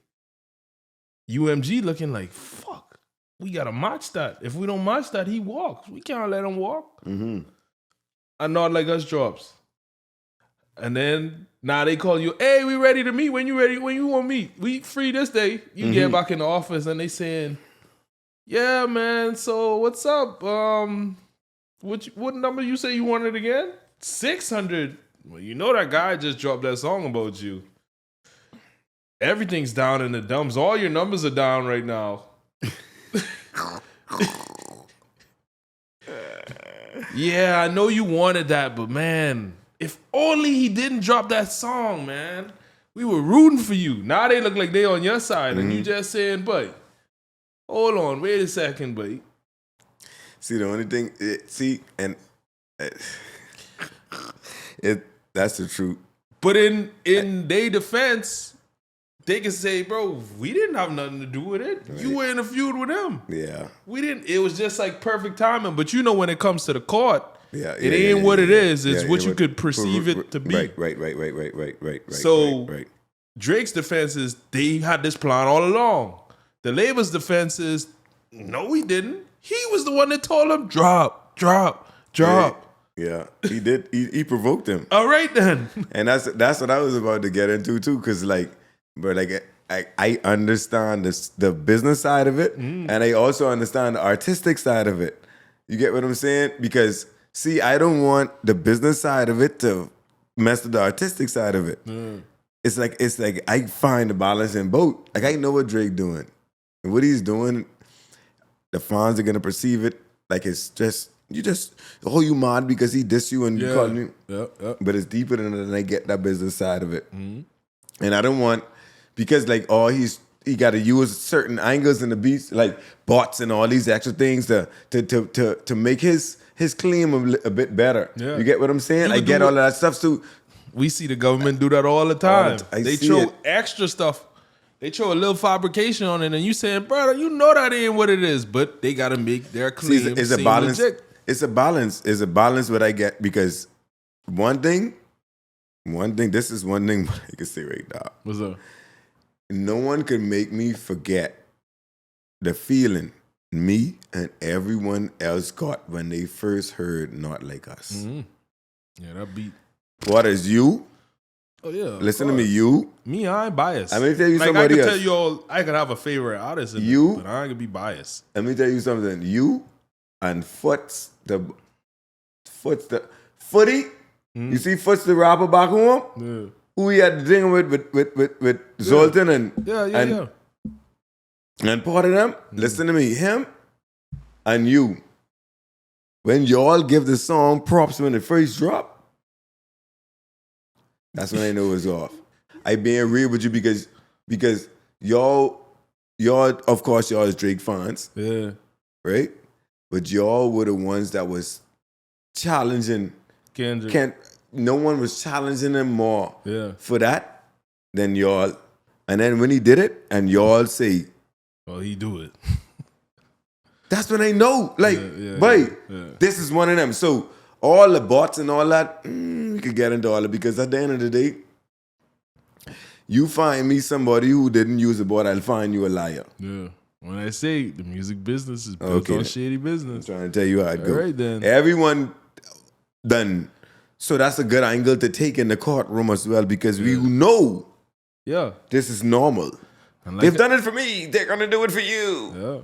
UMG looking like, fuck, we got to match that. If we don't match that, he walks. We can't let him walk. And Not Like Us drops. And then now they call you, hey, we ready to meet. When you ready? When you want to meet? We free this day. You get back in the office and they saying, yeah, man, so what's up? What number you say you wanted again? 600. Well, you know that guy just dropped that song about you. Everything's down in the dumps. All your numbers are down right now. Yeah, I know you wanted that, but man, if only he didn't drop that song, man. We were rooting for you. Now they look like they on your side, and you just saying, "But hold on, wait a second, but." See, the only thing, that's the truth. But in their defense, they can say, bro, we didn't have nothing to do with it. Right. You were in a feud with them. Yeah. We didn't. It was just like perfect timing. But you know when it comes to the court, it ain't what it is. It's what you could perceive it to be. Right. So Drake's defense is they had this plan all along. The label's defense is, no, we didn't. He was the one that told him, drop. Yeah, he did. He provoked him. All right then. And that's what I was about to get into too, because I understand the business side of it, and I also understand the artistic side of it. You get what I'm saying? Because see, I don't want the business side of it to mess with the artistic side of it. It's like I find the balance in both. Like I know what Drake doing, and what he's doing, the fans are gonna perceive it like it's just. You mad because he dissed you and you called me. Yeah. But it's deeper than that, and I get that business side of it. And I don't want, because he got to use certain angles in the beats, like bots and all these extra things to make his claim a bit better. Yeah. You get what I'm saying? I get all of that stuff too. We see the government do that all the time. They throw extra stuff. They throw a little fabrication on it, and you saying, brother, you know that ain't what it is, but they got to make their claim. See, it's a balance. Legit. It's a balance what I get, because one thing, this is one thing I can say right now. What's up? No one can make me forget the feeling me and everyone else got when they first heard Not Like Us. Yeah, that beat. What is you? Oh, yeah. Listen to me, you. Me, I ain't biased. Let me tell you somebody else. I can tell you all, I could have a favorite artist in you, it, but I ain't gonna be biased. Let me tell you something. You and Foots, Footy. You see Foots the rapper back home? Yeah. Who he had the thing with Zoltan and Yeah. and part of them, listen to me, him and you. When y'all give the song props when it first drop, that's when I know it's off. I being real with you because y'all, of course, y'all is Drake fans. Yeah. Right? But y'all were the ones that was challenging Kendrick. No one was challenging him more for that than y'all. And then when he did it, and y'all say, "Oh, he do it." That's when I know. Like, this is one of them. So all the bots and all that, we could get into all of it because at the end of the day, you find me somebody who didn't use a bot, I'll find you a liar. Yeah. When I say the music business is built on shady business. I'm trying to tell you how it goes. All right, then. Everyone done. So that's a good angle to take in the courtroom as well because we know this is normal. Like they've done it for me. They're going to do it for you. Yeah.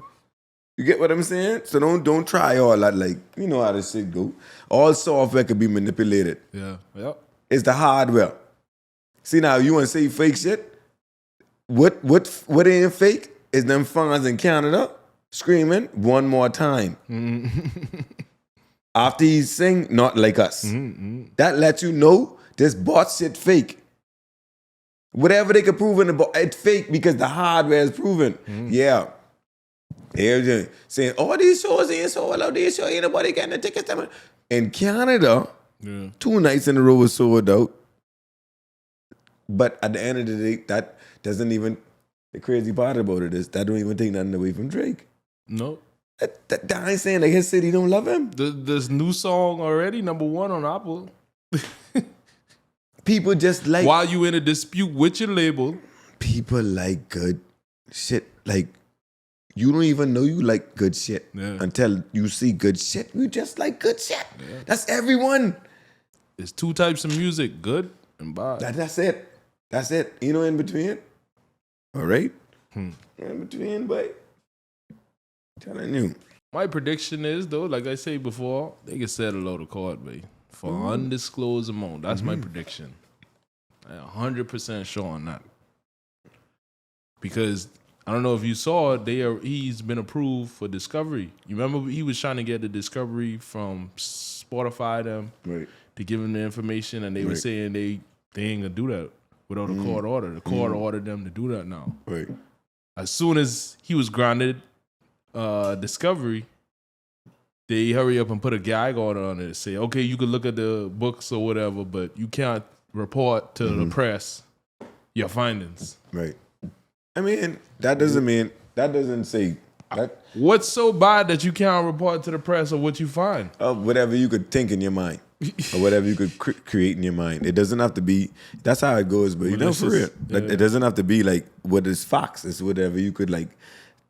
You get what I'm saying? So don't try all that. Like, you know how this shit go. All software can be manipulated. Yeah. Yep. It's the hardware. See now, you want to say fake shit? What ain't fake is them fans in Canada screaming one more time. After he sing, not like us. That lets you know this bot shit fake. Whatever they can prove in the bot, it's fake because the hardware is proven. Yeah. They're saying, all these shows ain't sold out, these shows ain't nobody getting the tickets. In Canada, 2 nights in a row was sold out. But at the end of the day, that doesn't even, the crazy part about it is that don't even take nothing away from Drake. No. That I ain't saying like his city don't love him. This new song already, #1 on Apple. People just like. While you in a dispute with your label. People like good shit. Like, you don't even know you like good shit until you see good shit. You just like good shit. Yeah. That's everyone. There's 2 types of music, good and bad. That's it. That's it. You know in between? All right? In between, but I'm telling you. My prediction is, though, like I said before, they can settle out of court, babe, for undisclosed amount. That's my prediction. I'm 100% sure on that. Because I don't know if you saw, he's been approved for discovery. You remember he was trying to get the discovery from Spotify to give him the information, and they were saying they ain't gonna do that without a court order. The court ordered them to do that now. Right. As soon as he was granted discovery, they hurry up and put a gag order on it and say, okay, you can look at the books or whatever, but you can't report to the press your findings. Right. I mean, that doesn't say that. What's so bad that you can't report to the press or what you find? Whatever you could think in your mind. Or whatever you could create in your mind. It doesn't have to be, that's how it goes, but you know, for real. It doesn't have to be like what is facts. It's whatever you could like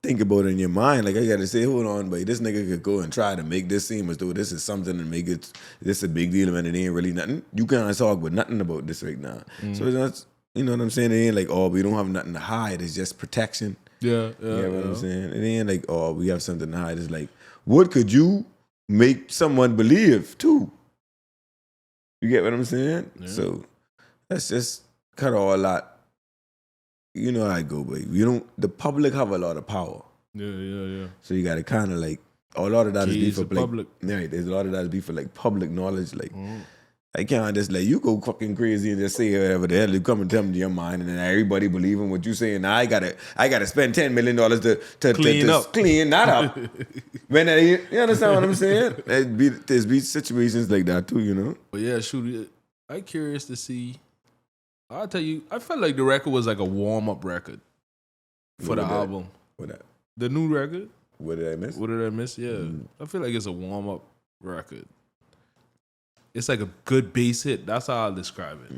think about in your mind. Like, I got to say, hold on, but this nigga could go and try to make this seem as though this is something and make it, this a big deal and it ain't really nothing. You can't talk about nothing about this right now. So it's not, you know what I'm saying? It ain't like, oh, we don't have nothing to hide. It's just protection. Yeah. You know what I'm saying? It ain't like, oh, we have something to hide. It's like, what could you make someone believe too? You get what I'm saying? Yeah. So let's just cut all that. You know how I go, baby. The public have a lot of power. Yeah. So you got to kind of like, a lot of that is be for like, public. Right, there's a lot of that is be for like public knowledge. Like, I can't just let you go fucking crazy and just say whatever the hell you come and tell me your mind, and then everybody believing what you saying. Now I gotta spend $10 million to clean that up. When you understand what I'm saying? There's be situations like that too, you know. But yeah, shoot, I'm curious to see. I'll tell you, I felt like the record was like a warm up record for the album. What that? The new record. What did I miss? Yeah, I feel like it's a warm up record. It's like a good bass hit. That's how I'll describe it.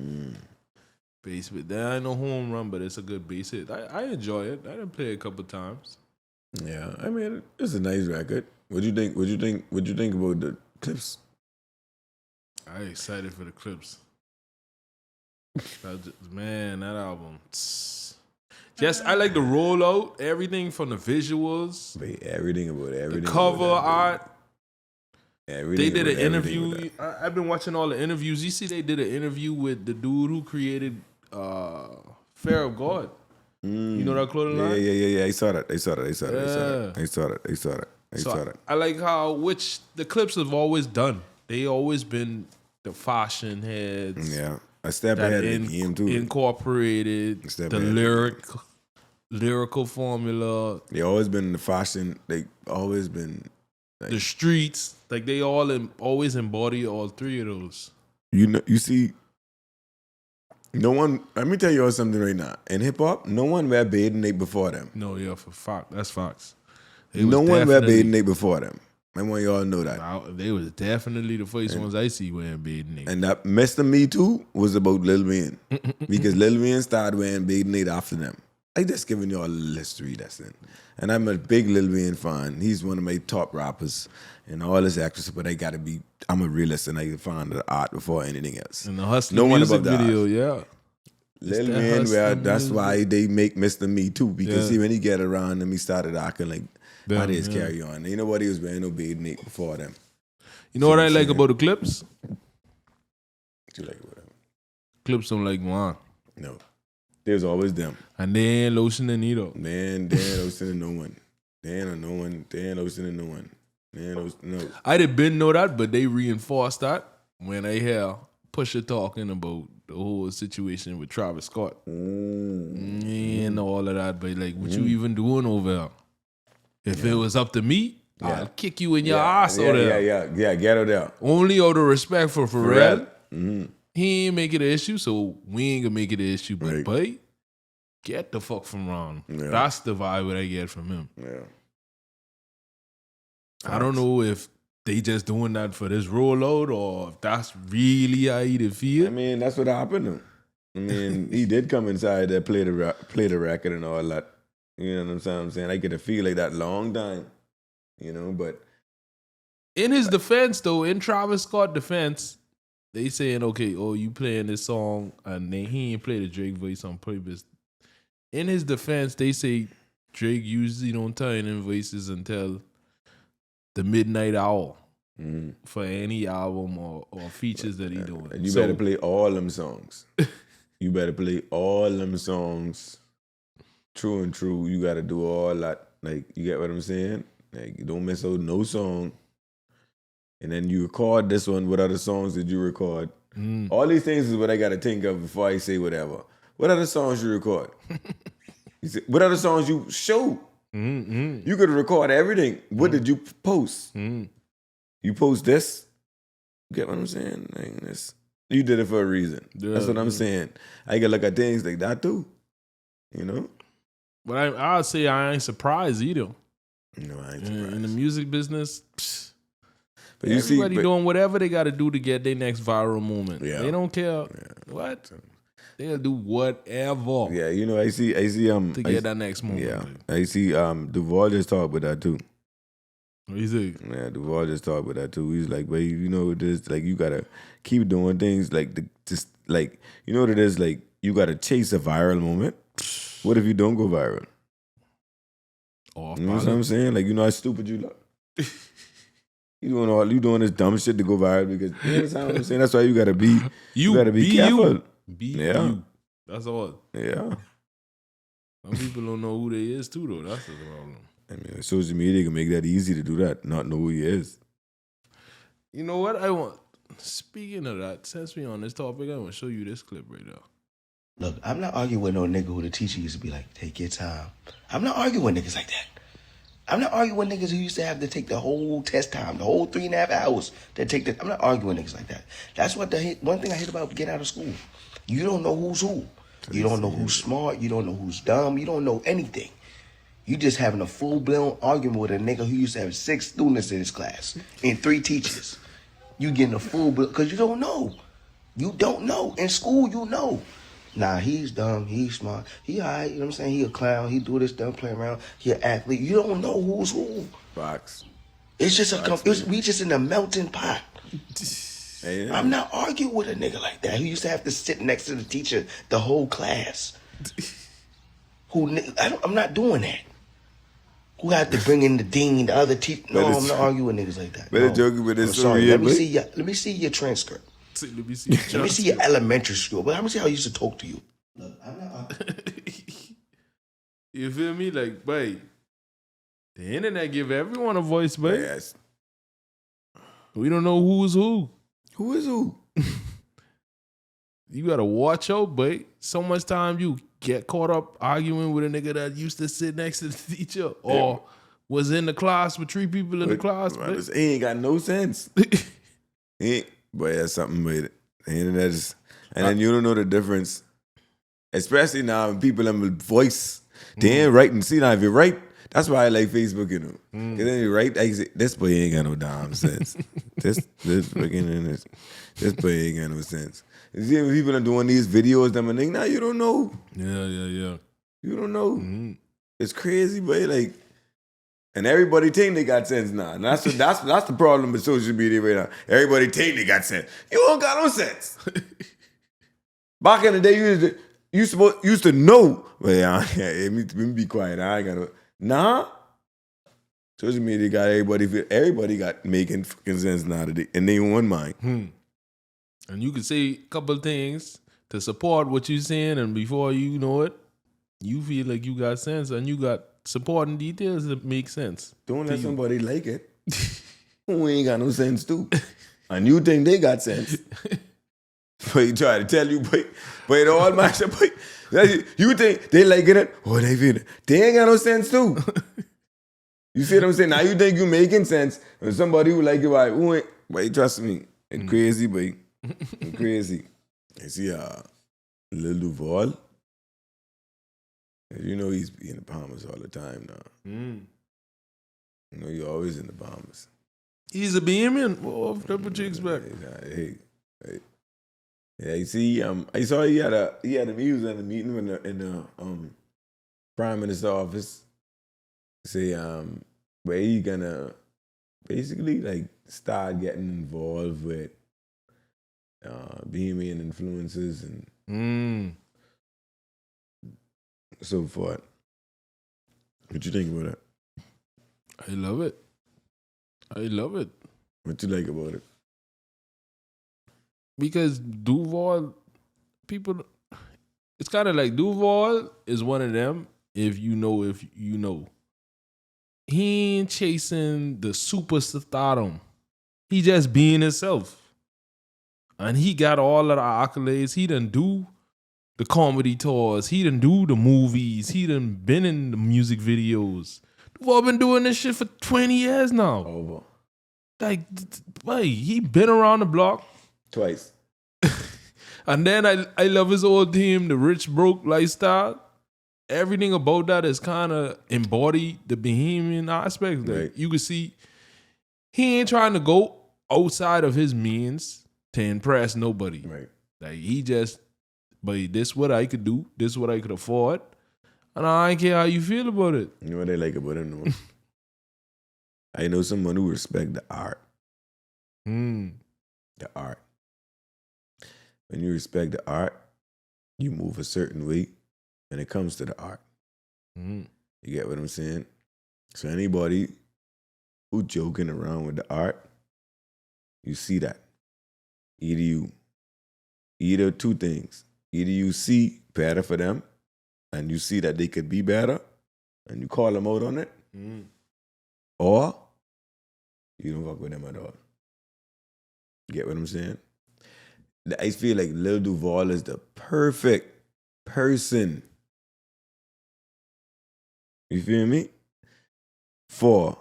Bass hit. There ain't no home run, but it's a good bass hit. I enjoy it. I didn't play it a couple times. Yeah, I mean, it's a nice record. What do you think? What you think about the Clipse? I'm excited for the Clipse. Man, that album. Just I like the rollout, everything from the visuals, everything about everything. The cover art. They did an interview. I've been watching all the interviews. You see, they did an interview with the dude who created Fear of God. You know that clothing line? Yeah. I saw that. I saw that. I like how, which the Clipse have always done. They always been the fashion heads. Yeah. A step ahead of him too. Incorporated the lyrical formula. They always been in the fashion. They always been like, the streets. Like they always embody all three of those. You know, you see, no one. Let me tell you all something right now. In hip hop, no one wear Bathing Ape before them. No, yeah, for fact. That's facts. No one wear Bathing Ape before them. I want y'all know that. They was definitely the first ones I see wearing Bathing Ape. And that Mr. Me Too was about Lil Wayne. Because Lil Wayne started wearing Bathing Ape after them. I just giving y'all a little history lesson. And I'm a big Lil Wayne fan. He's one of my top rappers and all his actors, but I'm a realist and I can find the art before anything else. And the Hustler music video, yeah. Lil Wayne, that's why they make Mr. Me Too. Because see, when he get around them, he started acting like how they just carry on. Ain't nobody was wearing no Bathing Ape before them. You know what I like about the Clipse? What you like about them? Clipse don't like mine. No. There's always them. And they ain't lotion and either. Man, they ain't lotion and no one. They ain't no one. They ain't lotion and no one. No. I didn't been know that, but they reinforced that when I hear Pusha talking about the whole situation with Travis Scott. And all of that, but like, what you even doing over there? If it was up to me, I'll kick you in your ass over there. Yeah, get out there. Only out of respect for Pharrell. He ain't make it an issue, so we ain't gonna make it an issue. But boy, get the fuck from Ron. Yeah. That's the vibe that I get from him. Yeah. I don't know if they just doing that for this rollout or if that's really how he feel. I mean, that's what happened to him. I mean, he did come inside there, play the record and all that. You know what I'm saying? I get to feel like that long time, you know, but. In his defense, though, in Travis Scott's defense, they saying, okay, you playing this song, and then he ain't play the Drake voice on purpose. In his defense, they say Drake usually don't turn in voices until the midnight hour for any album or features that he doing. And you better play all them songs. You better play all them songs. True and true. You got to do all that. Like, you get what I'm saying? Like, you don't miss out no song. And then you record this one. What other songs did you record? All these things is what I got to think of before I say whatever. What other songs you record? What other songs you show? You could record everything. What did you post? You post this? You get what I'm saying? Like this. You did it for a reason. That's what I'm saying. I can look at things like that too. You know? But I'll say I ain't surprised either. No, I ain't surprised. In the music business, but everybody doing whatever they got to do to get their next viral moment. Yeah. They don't care what. They'll do whatever. Yeah, you know, I see to get that next moment. Yeah. I see Duval just talked about that too. What you say? Yeah, Duval just talked about that too. He's like, but you know what it is, like you gotta keep doing things like just like you know what it is, like you gotta chase a viral moment. What if you don't go viral? You know what I'm saying? Like, you know how stupid you look. You doing this dumb shit to go viral because you know what I'm saying? That's why you gotta be careful. Be you. That's all. Yeah. Some people don't know who they is too, though. That's the problem. I mean, social media can make that easy to do that, not know who he is. You know what? Speaking of that, since we on this topic, I want to show you this clip right now. Look, I'm not arguing with no nigga who the teacher used to be like, take your time. I'm not arguing with niggas like that. I'm not arguing with niggas who used to have to take the whole test time, the whole 3.5 hours to take the. I'm not arguing with niggas like that. That's what one thing I hate about getting out of school. You don't know who's who. You don't know who's smart. You don't know who's dumb. You don't know anything. You just having a full-blown argument with a nigga who used to have 6 students in his class and 3 teachers. You getting a full-blown, because you don't know. You don't know. In school, you know. Nah, he's dumb, he's smart, he all right, you know what I'm saying? He a clown, he do this stuff, play around, he an athlete. You don't know who's who. Box. It's just we just in a melting pot. Hey, yeah. I'm not arguing with a nigga like that who used to have to sit next to the teacher the whole class. I'm not doing that. Who had to bring in the dean, the other teacher? No, I'm not arguing with niggas like that. But no. it's joking, but it's I'm so sorry. real. Let me see your transcript. Let me see. Let me see your elementary school. But let me see how I used to talk to you. Look, I'm not. You feel me? Like, boy, the internet give everyone a voice, boy. Yes. We don't know who's who. Who is who? You gotta watch out, boy. So much time you get caught up arguing with a nigga that used to sit next to the teacher or was in the class with 3 people in the class. Man, he ain't got no sense. He ain't, but that's something with it. The internet is, and then you don't know the difference. Especially now when people have a voice. They ain't writing. See now if you write, that's why I like Facebook, you know. Cause then you write, I say, this boy ain't got no damn sense. this boy ain't got no sense. You see when people are doing these videos, them and they, nah, you don't know. Yeah. You don't know. It's crazy, but like, and everybody think they got sense now. And that's the problem with social media right now. Everybody think they got sense. You don't got no sense. Back in the day, you used to know. But yeah, let me be quiet. I ain't got no. Nah. Social media got everybody got making fucking sense now today, and they in one mind. And you can say a couple things to support what you're saying, and before you know it, you feel like you got sense and you got supporting details that make sense. Don't let somebody like it who ain't got no sense too. And you think they got sense. But he try to tell you, but it all match up. You think they liking it? Oh, they feel it. They ain't got no sense too. You see what I'm saying? Now you think you making sense, and somebody who like it, like, who ain't? But trust me, it's crazy, but it's crazy. You see, Lil Duval. You know he's in the Bahamas all the time now. You know you're always in the Bahamas. He's a Bahamian. Well, what you expect? Hey. Yeah, you see, I saw he was at a meeting in the Prime Minister's office. Say, where he gonna basically like start getting involved with Bahamian influences and so forth. What you think about that? I love it. What you like about it? Because Duval, people, it's kind of like Duval is one of them. If you know, he ain't chasing the superstardom. He just being himself, and he got all of the accolades. He done do the comedy tours. He done do the movies. He done been in the music videos. Duval been doing this shit for 20 years now. Over. Like, boy, he been around the block. Twice. And then I love his old theme, the rich broke lifestyle. Everything about that is kind of embody the Bahamian aspect. Like, you can see he ain't trying to go outside of his means to impress nobody. Right. Like he just, but this what I could do, this what I could afford. And I don't care how you feel about it. You know what I like about him though? I know someone who respect the art. The art. When you respect the art, you move a certain way when it comes to the art. You get what I'm saying? So anybody who joking around with the art, you see that. Either two things. Either you see better for them and you see that they could be better and you call them out on it, or you don't fuck with them at all. You get what I'm saying? I feel like Lil Duval is the perfect person. You feel me? For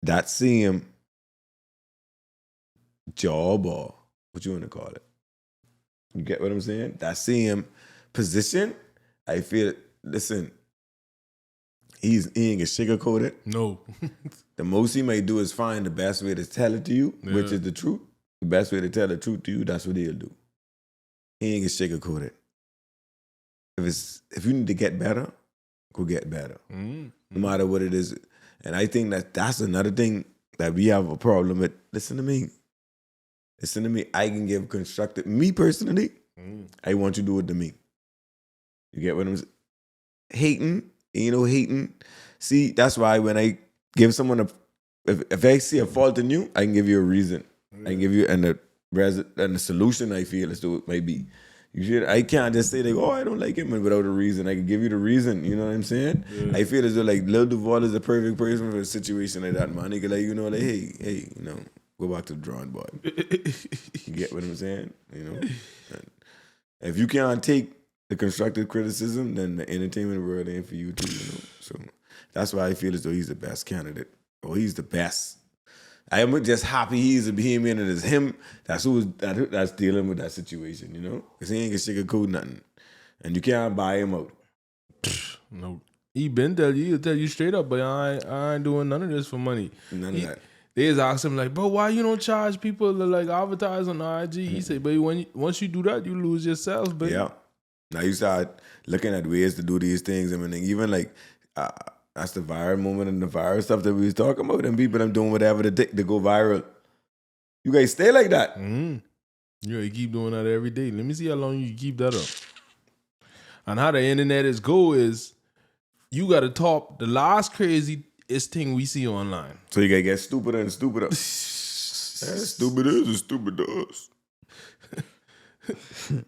that same job or what you want to call it. You get what I'm saying? That same position, I feel, listen, he ain't gonna sugarcoat it. No. The most he may do is find the best way to tell it to you, which is the truth. The best way to tell the truth to you, that's what he'll do. He ain't gonna sugarcoat it. If you need to get better, go get better. No matter what it is. And I think that's another thing that we have a problem with. Listen to me. I can give constructive. Me personally, I want you to do it to me. You get what I'm saying? Hating ain't no hating. See, that's why when I give someone if I see a fault in you, I can give you a reason. I can give you and the solution I feel as though it might be. I can't just say like, oh, I don't like him without a reason. I can give you the reason. You know what I'm saying? Yeah. I feel as though like Lil Duval is the perfect person for a situation like that, man. He could like, you know, like, hey, you know, go back to the drawing board. You get what I'm saying? You know? And if you can't take the constructive criticism, then the entertainment world ain't for you too, you know? So that's why I feel as though he's the best candidate. Or he's the best. I am just happy he's a Bahamian and it's him that's that's dealing with that situation, you know? Because he ain't gonna sugarcoat nothing. And you can't buy him out. No. He been tell you straight up, but I ain't doing none of this for money. None of that. They just ask him like, bro, why you don't charge people to like advertise on IG? He said, but once you do that, you lose yourself, baby. Yeah. Now you start looking at ways to do these things. I mean, even like that's the viral moment and the viral stuff that we was talking about. And people them doing whatever to go viral. You guys stay like that. Mm-hmm. You keep doing that every day. Let me see how long you keep that up. And how the internet is you got to top the last craziest thing we see online. So you got to get stupider and stupider. Stupid is and stupid does.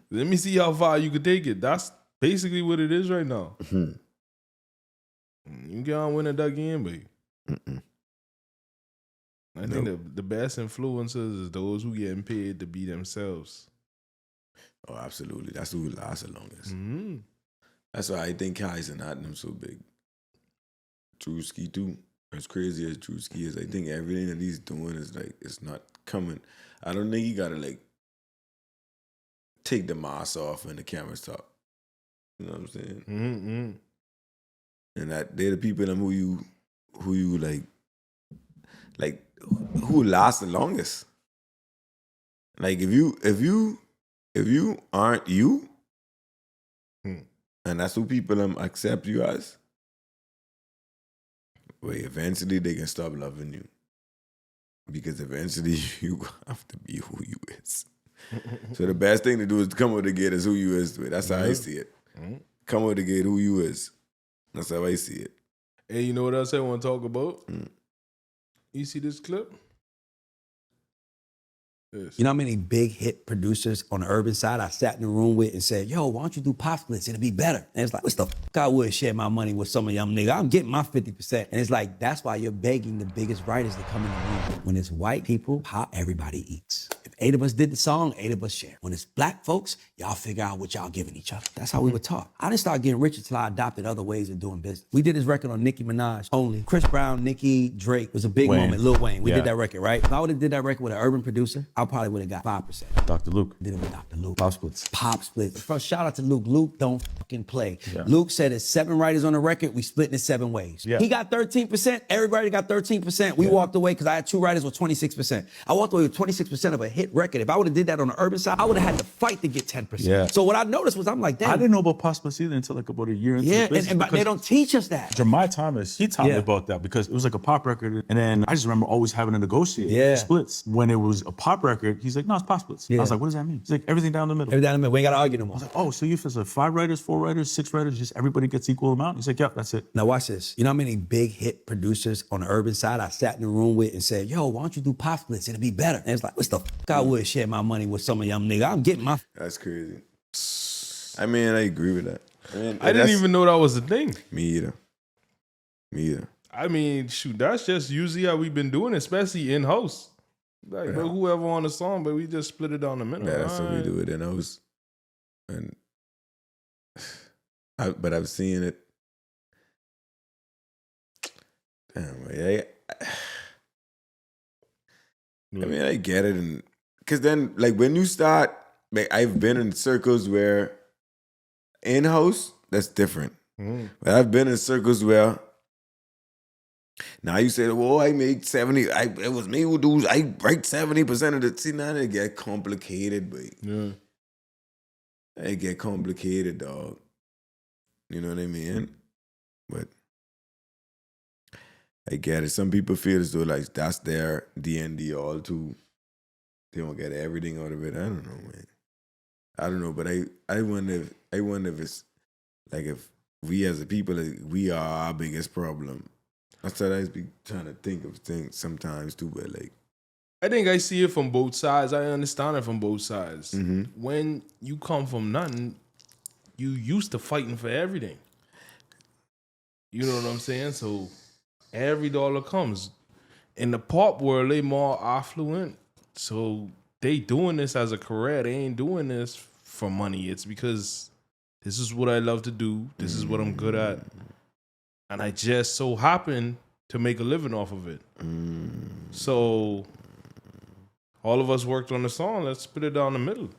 Let me see how far you can take it. That's basically what it is right now. Mm-hmm. You can't win it again, baby. I think the best influencers is those who getting paid to be themselves. Oh, absolutely. That's who lasts the longest. Mm-hmm. That's why I think Kai's and Nottingham so big. Drewski too. As crazy as Drewski is, I think everything that he's doing is like, it's not coming. I don't think he gotta like take the mask off when the camera's top. You know what I'm saying? Mm-hmm. And that they're the people who you like who last the longest. Like if you aren't you, and that's who people accept you as, well, eventually they can stop loving you. Because eventually you have to be who you is. So the best thing to do is to come out the gate as who you is. That's how I see it. Come out the gate who you is. That's how I see it. Hey, you know what else I want to talk about? You see this clip? Yes. You know how many big hit producers on the urban side I sat in the room with and said, yo, why don't you do pop splits? It'll be better. And it's like, what's the fuck I would share my money with some of y'all niggas? I'm getting my 50%. And it's like, that's why you're begging the biggest writers to come in the room. When it's white people, how everybody eats. If 8 of us did the song, 8 of us share. When it's black folks, y'all figure out what y'all giving each other. That's how we were taught. I didn't start getting rich until I adopted other ways of doing business. We did this record on Nicki Minaj only. Chris Brown, Nicki, Drake was a big moment. Lil Wayne. We did that record, right? If I would have did that record with an urban producer, I probably would have got 5%. Dr. Luke. Did it with Dr. Luke. Pop splits. Pop splits. First, shout out to Luke. Luke don't fucking play. Yeah. Luke said there's 7 writers on the record. We split it 7 ways. Yeah. He got 13%. Everybody got 13%. We walked away because I had 2 writers with 26%. I walked away with 26% of a hit record. If I would have did that on the urban side, I would have had to fight to get 10%. Yeah. So what I noticed was I'm like, damn. I didn't know about pop splits either until like about a year into the business. And they don't teach us that. Jeremiah Thomas, he taught me about that because it was like a pop record. And then I just remember always having to negotiate splits. When it was a pop record, he's like, no, it's pop splits. I was like, what does that mean? He's like, everything down the middle. Everything down the middle. We ain't got to argue no more. I was like, oh, so if it's like 5 writers, 4 writers, 6 writers, just everybody gets equal amount? He's like, yeah, that's it. Now watch this. You know how many big hit producers on the urban side I sat in the room with and said, yo, why don't you do pop splits? It'll be better. And it's like, what's the fuck I would share my money with some of y'all niggas? I'm getting my... That's crazy. I mean, I agree with that. I didn't even know that was a thing. Me either. I mean, shoot, that's just usually how we've been doing it, especially in-house. Like, but whoever on the song, but we just split it down the middle. Yeah, that's how we do it in-house. And but I've seen it. Damn, I mean, I get it, and because then, like, when you start, like, I've been in circles where in-house, that's different. But I've been in circles where now you say, well, I make 70. It was me who do. I write 70% of the. See, now they get complicated, but they get complicated, dog. You know what I mean? But I get it. Some people feel as though like that's their D&D all too. They don't get everything out of it. I don't know, man. I don't know, but I wonder if it's like if we as a people, like, we are our biggest problem. That's what I be trying to think of things sometimes too, but like, I think I see it from both sides. I understand it from both sides. When you come from nothing, you used to fighting for everything. You know what I'm saying? So every dollar comes. In the pop world, they more affluent. So they doing this as a career. They ain't doing this for money. It's because this is what I love to do. This is what I'm good at. And I just so happen to make a living off of it. So all of us worked on the song. Let's split it down the middle.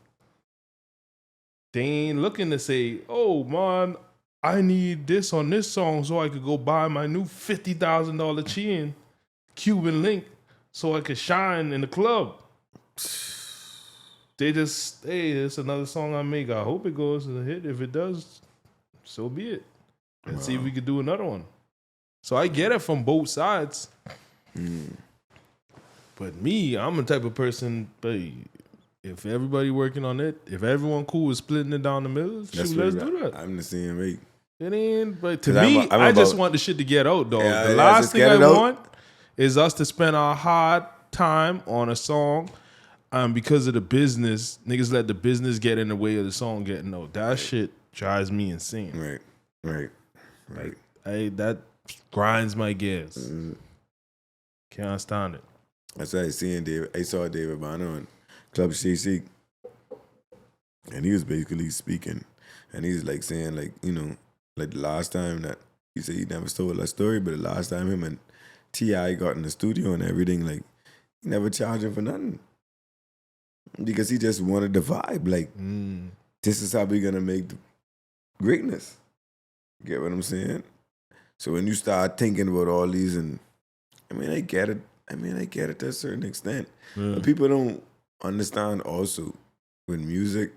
They ain't looking to say, oh, man, I need this on this song so I could go buy my new $50,000 chain, Cuban link, so I could shine in the club. They just, hey, it's another song I make. I hope it goes as a hit. If it does, so be it. Let's see if we could do another one. So I get it from both sides. But me, I'm the type of person, hey, if everybody working on it, if everyone cool with splitting it down the middle, let's do that. I'm the same way. It ain't, but to me, I just want the shit to get out, dog. Yeah, the last thing I want is us to spend our hard time on a song. Because of the business, niggas let the business get in the way of the song getting out. That shit drives me insane. Right. That grinds my gears. Can't stand it. That's why I saw David Banner on Clipse, and he was basically speaking, and he's like saying, like, you know, like the last time that he said he never told that story, but the last time him and T.I. got in the studio and everything, like, he never charged him for nothing. Because he just wanted the vibe. Like, this is how we're going to make the greatness. Get what I'm saying? So when you start thinking about all these, and I mean, I get it to a certain extent. But people don't understand also with music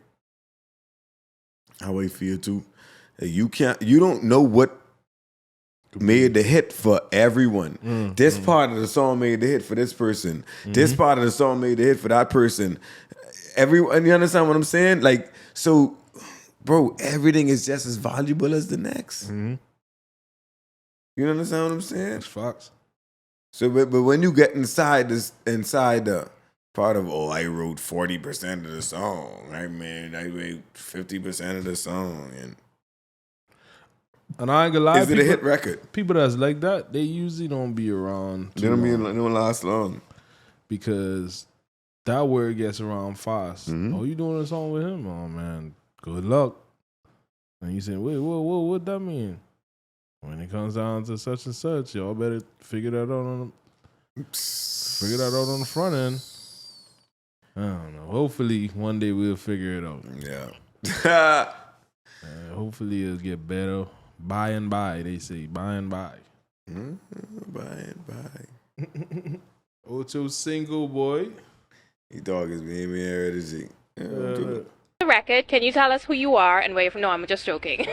how I feel too. Like, you don't know what made the hit for everyone. This part of the song made the hit for this person. This part of the song made the hit for that person. Everyone, you understand what I'm saying? Like, so, bro, everything is just as valuable as the next. You understand what I'm saying? That's facts. So, but when you get inside the part of, oh, I wrote 40% of the song. I wrote 50% of the song, and I ain't gonna lie, is it a hit record? People that's like that, they usually don't be around. They don't last long because that word gets around fast. Oh, you doing a song with him? Oh man, good luck. And you say, wait, what that mean? When it comes down to such and such, y'all better figure that out on the front end. I don't know. Hopefully one day we'll figure it out. Yeah. Hopefully it'll get better. By and by, they say. By and by. By and by. Ochocinco, boy. He dog is Bahamian heritage. The record, can you tell us who you are and where you're from? No, I'm just joking.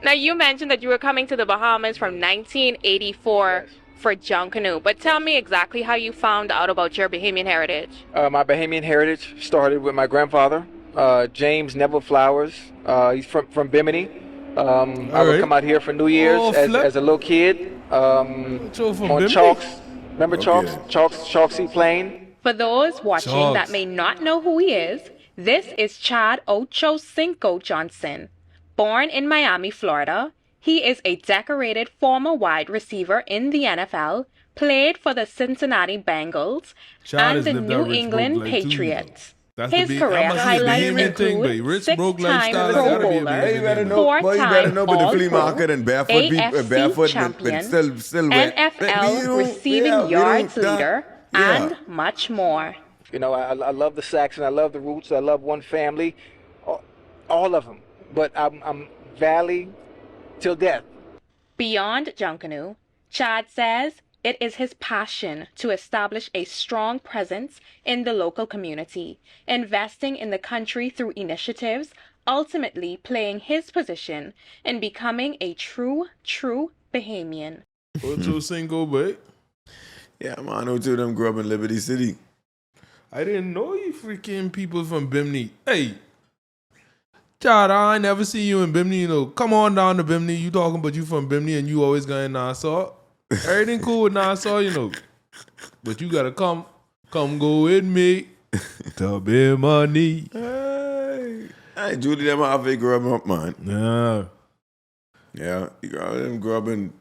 Now, you mentioned that you were coming to the Bahamas from 1984 for Junkanoo, but tell me exactly how you found out about your Bahamian heritage. My Bahamian heritage started with my grandfather, James Neville Flowers. He's from Bimini. I would come out here for New Year's as a little kid on Chalks. Remember Chalks? Chalks Seaplane? For those watching that may not know who he is, this is Chad Ochocinco Johnson. Born in Miami, Florida, he is a decorated former wide receiver in the NFL, played for the Cincinnati Bengals and the New England Patriots. His career highlights include 6-time Pro Bowler, 4-time All-Pro, AFC champion, NFL receiving yards leader, and much more. You know, I love the Saxon, I love the Roots, I love One Family, all of them. But I'm Valley till death. Beyond Junkanoo, Chad says it is his passion to establish a strong presence in the local community, investing in the country through initiatives, ultimately playing his position in becoming a true Bahamian. Ochocinco, boy. Yeah, man, I know two of them grew up in Liberty City. I didn't know you freaking people from Bimini. Hey, Chad, I ain't never see you in Bimini. You know, come on down to Bimini. You talking about you from Bimini and you always going Nassau. Everything cool with Nassau, you know. But you gotta come go with me to Bimini. Hey, Julie, them halfway grew up, man. Yeah. Yeah, you grew up in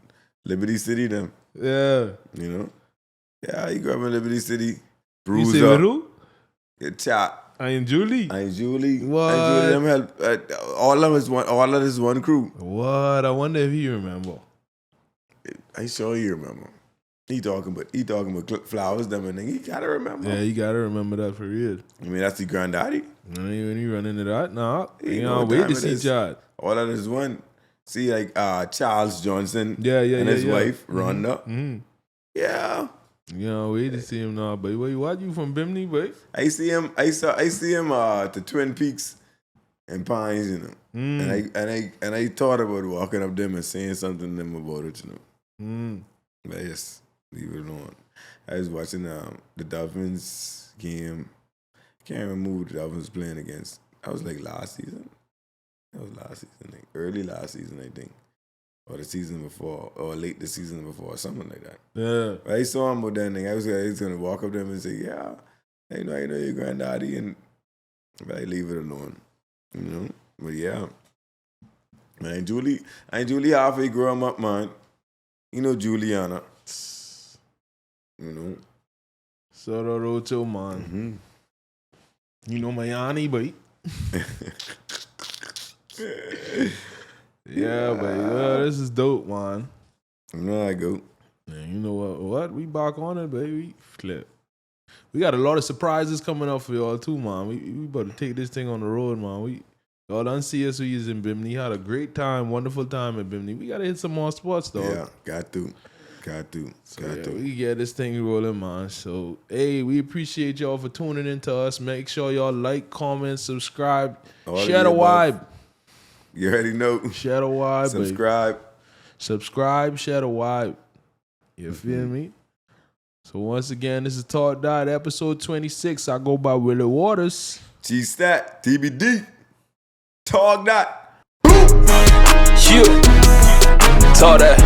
Liberty City, them. Yeah. You know? Yeah, you grew up in Liberty City. You say who? Yeah, Chat. I ain't Julie. What? Them help. All of this one crew. What? I wonder if he remember. I sure he remember. He talking about flowers, them and he gotta remember. Yeah, you gotta remember that for real. I mean, that's the granddaddy. When you run into that, nah. You know, wait to see Chad. All of this one. See, like Charles Johnson and his wife, Rhonda. Mm-hmm. Yeah. You know, wait to see him now, but what you from Bimini, boy? I see him at the Twin Peaks and Pines, you know. And I thought about walking up them and saying something to them about it, you know. But yes, leave it alone. I was watching the Dolphins game. Can't remember who the Dolphins playing against. That was like last season. Like early last season, I think. Or the season before, or late the season before, or something like that. Yeah. But I saw him with that thing. I was gonna walk up to him and say, yeah, I know your granddaddy, but I leave it alone. You know? But yeah. Man, Julie halfway grew him up, man. You know Juliana. You know. Sororocho, man. Mm-hmm. You know Mayani, boy. Yeah, but this is dope, man. You know I go. And you know what? We back on it, baby. Flip. We got a lot of surprises coming up for y'all too, man. We better take this thing on the road, man. Y'all done see us. We was in Bimini. Had a great time, wonderful time in Bimini. We gotta hit some more spots, though. Yeah, got to. We get this thing rolling, man. So, hey, we appreciate y'all for tuning in to us. Make sure y'all like, comment, subscribe, share the vibe. You already know. Share the vibe. Subscribe, share the vibe. You feel me? So once again, this is Talk That, episode 26. I go by Willie Waters. G-Stat, TBD. Talk That. You. Talk That.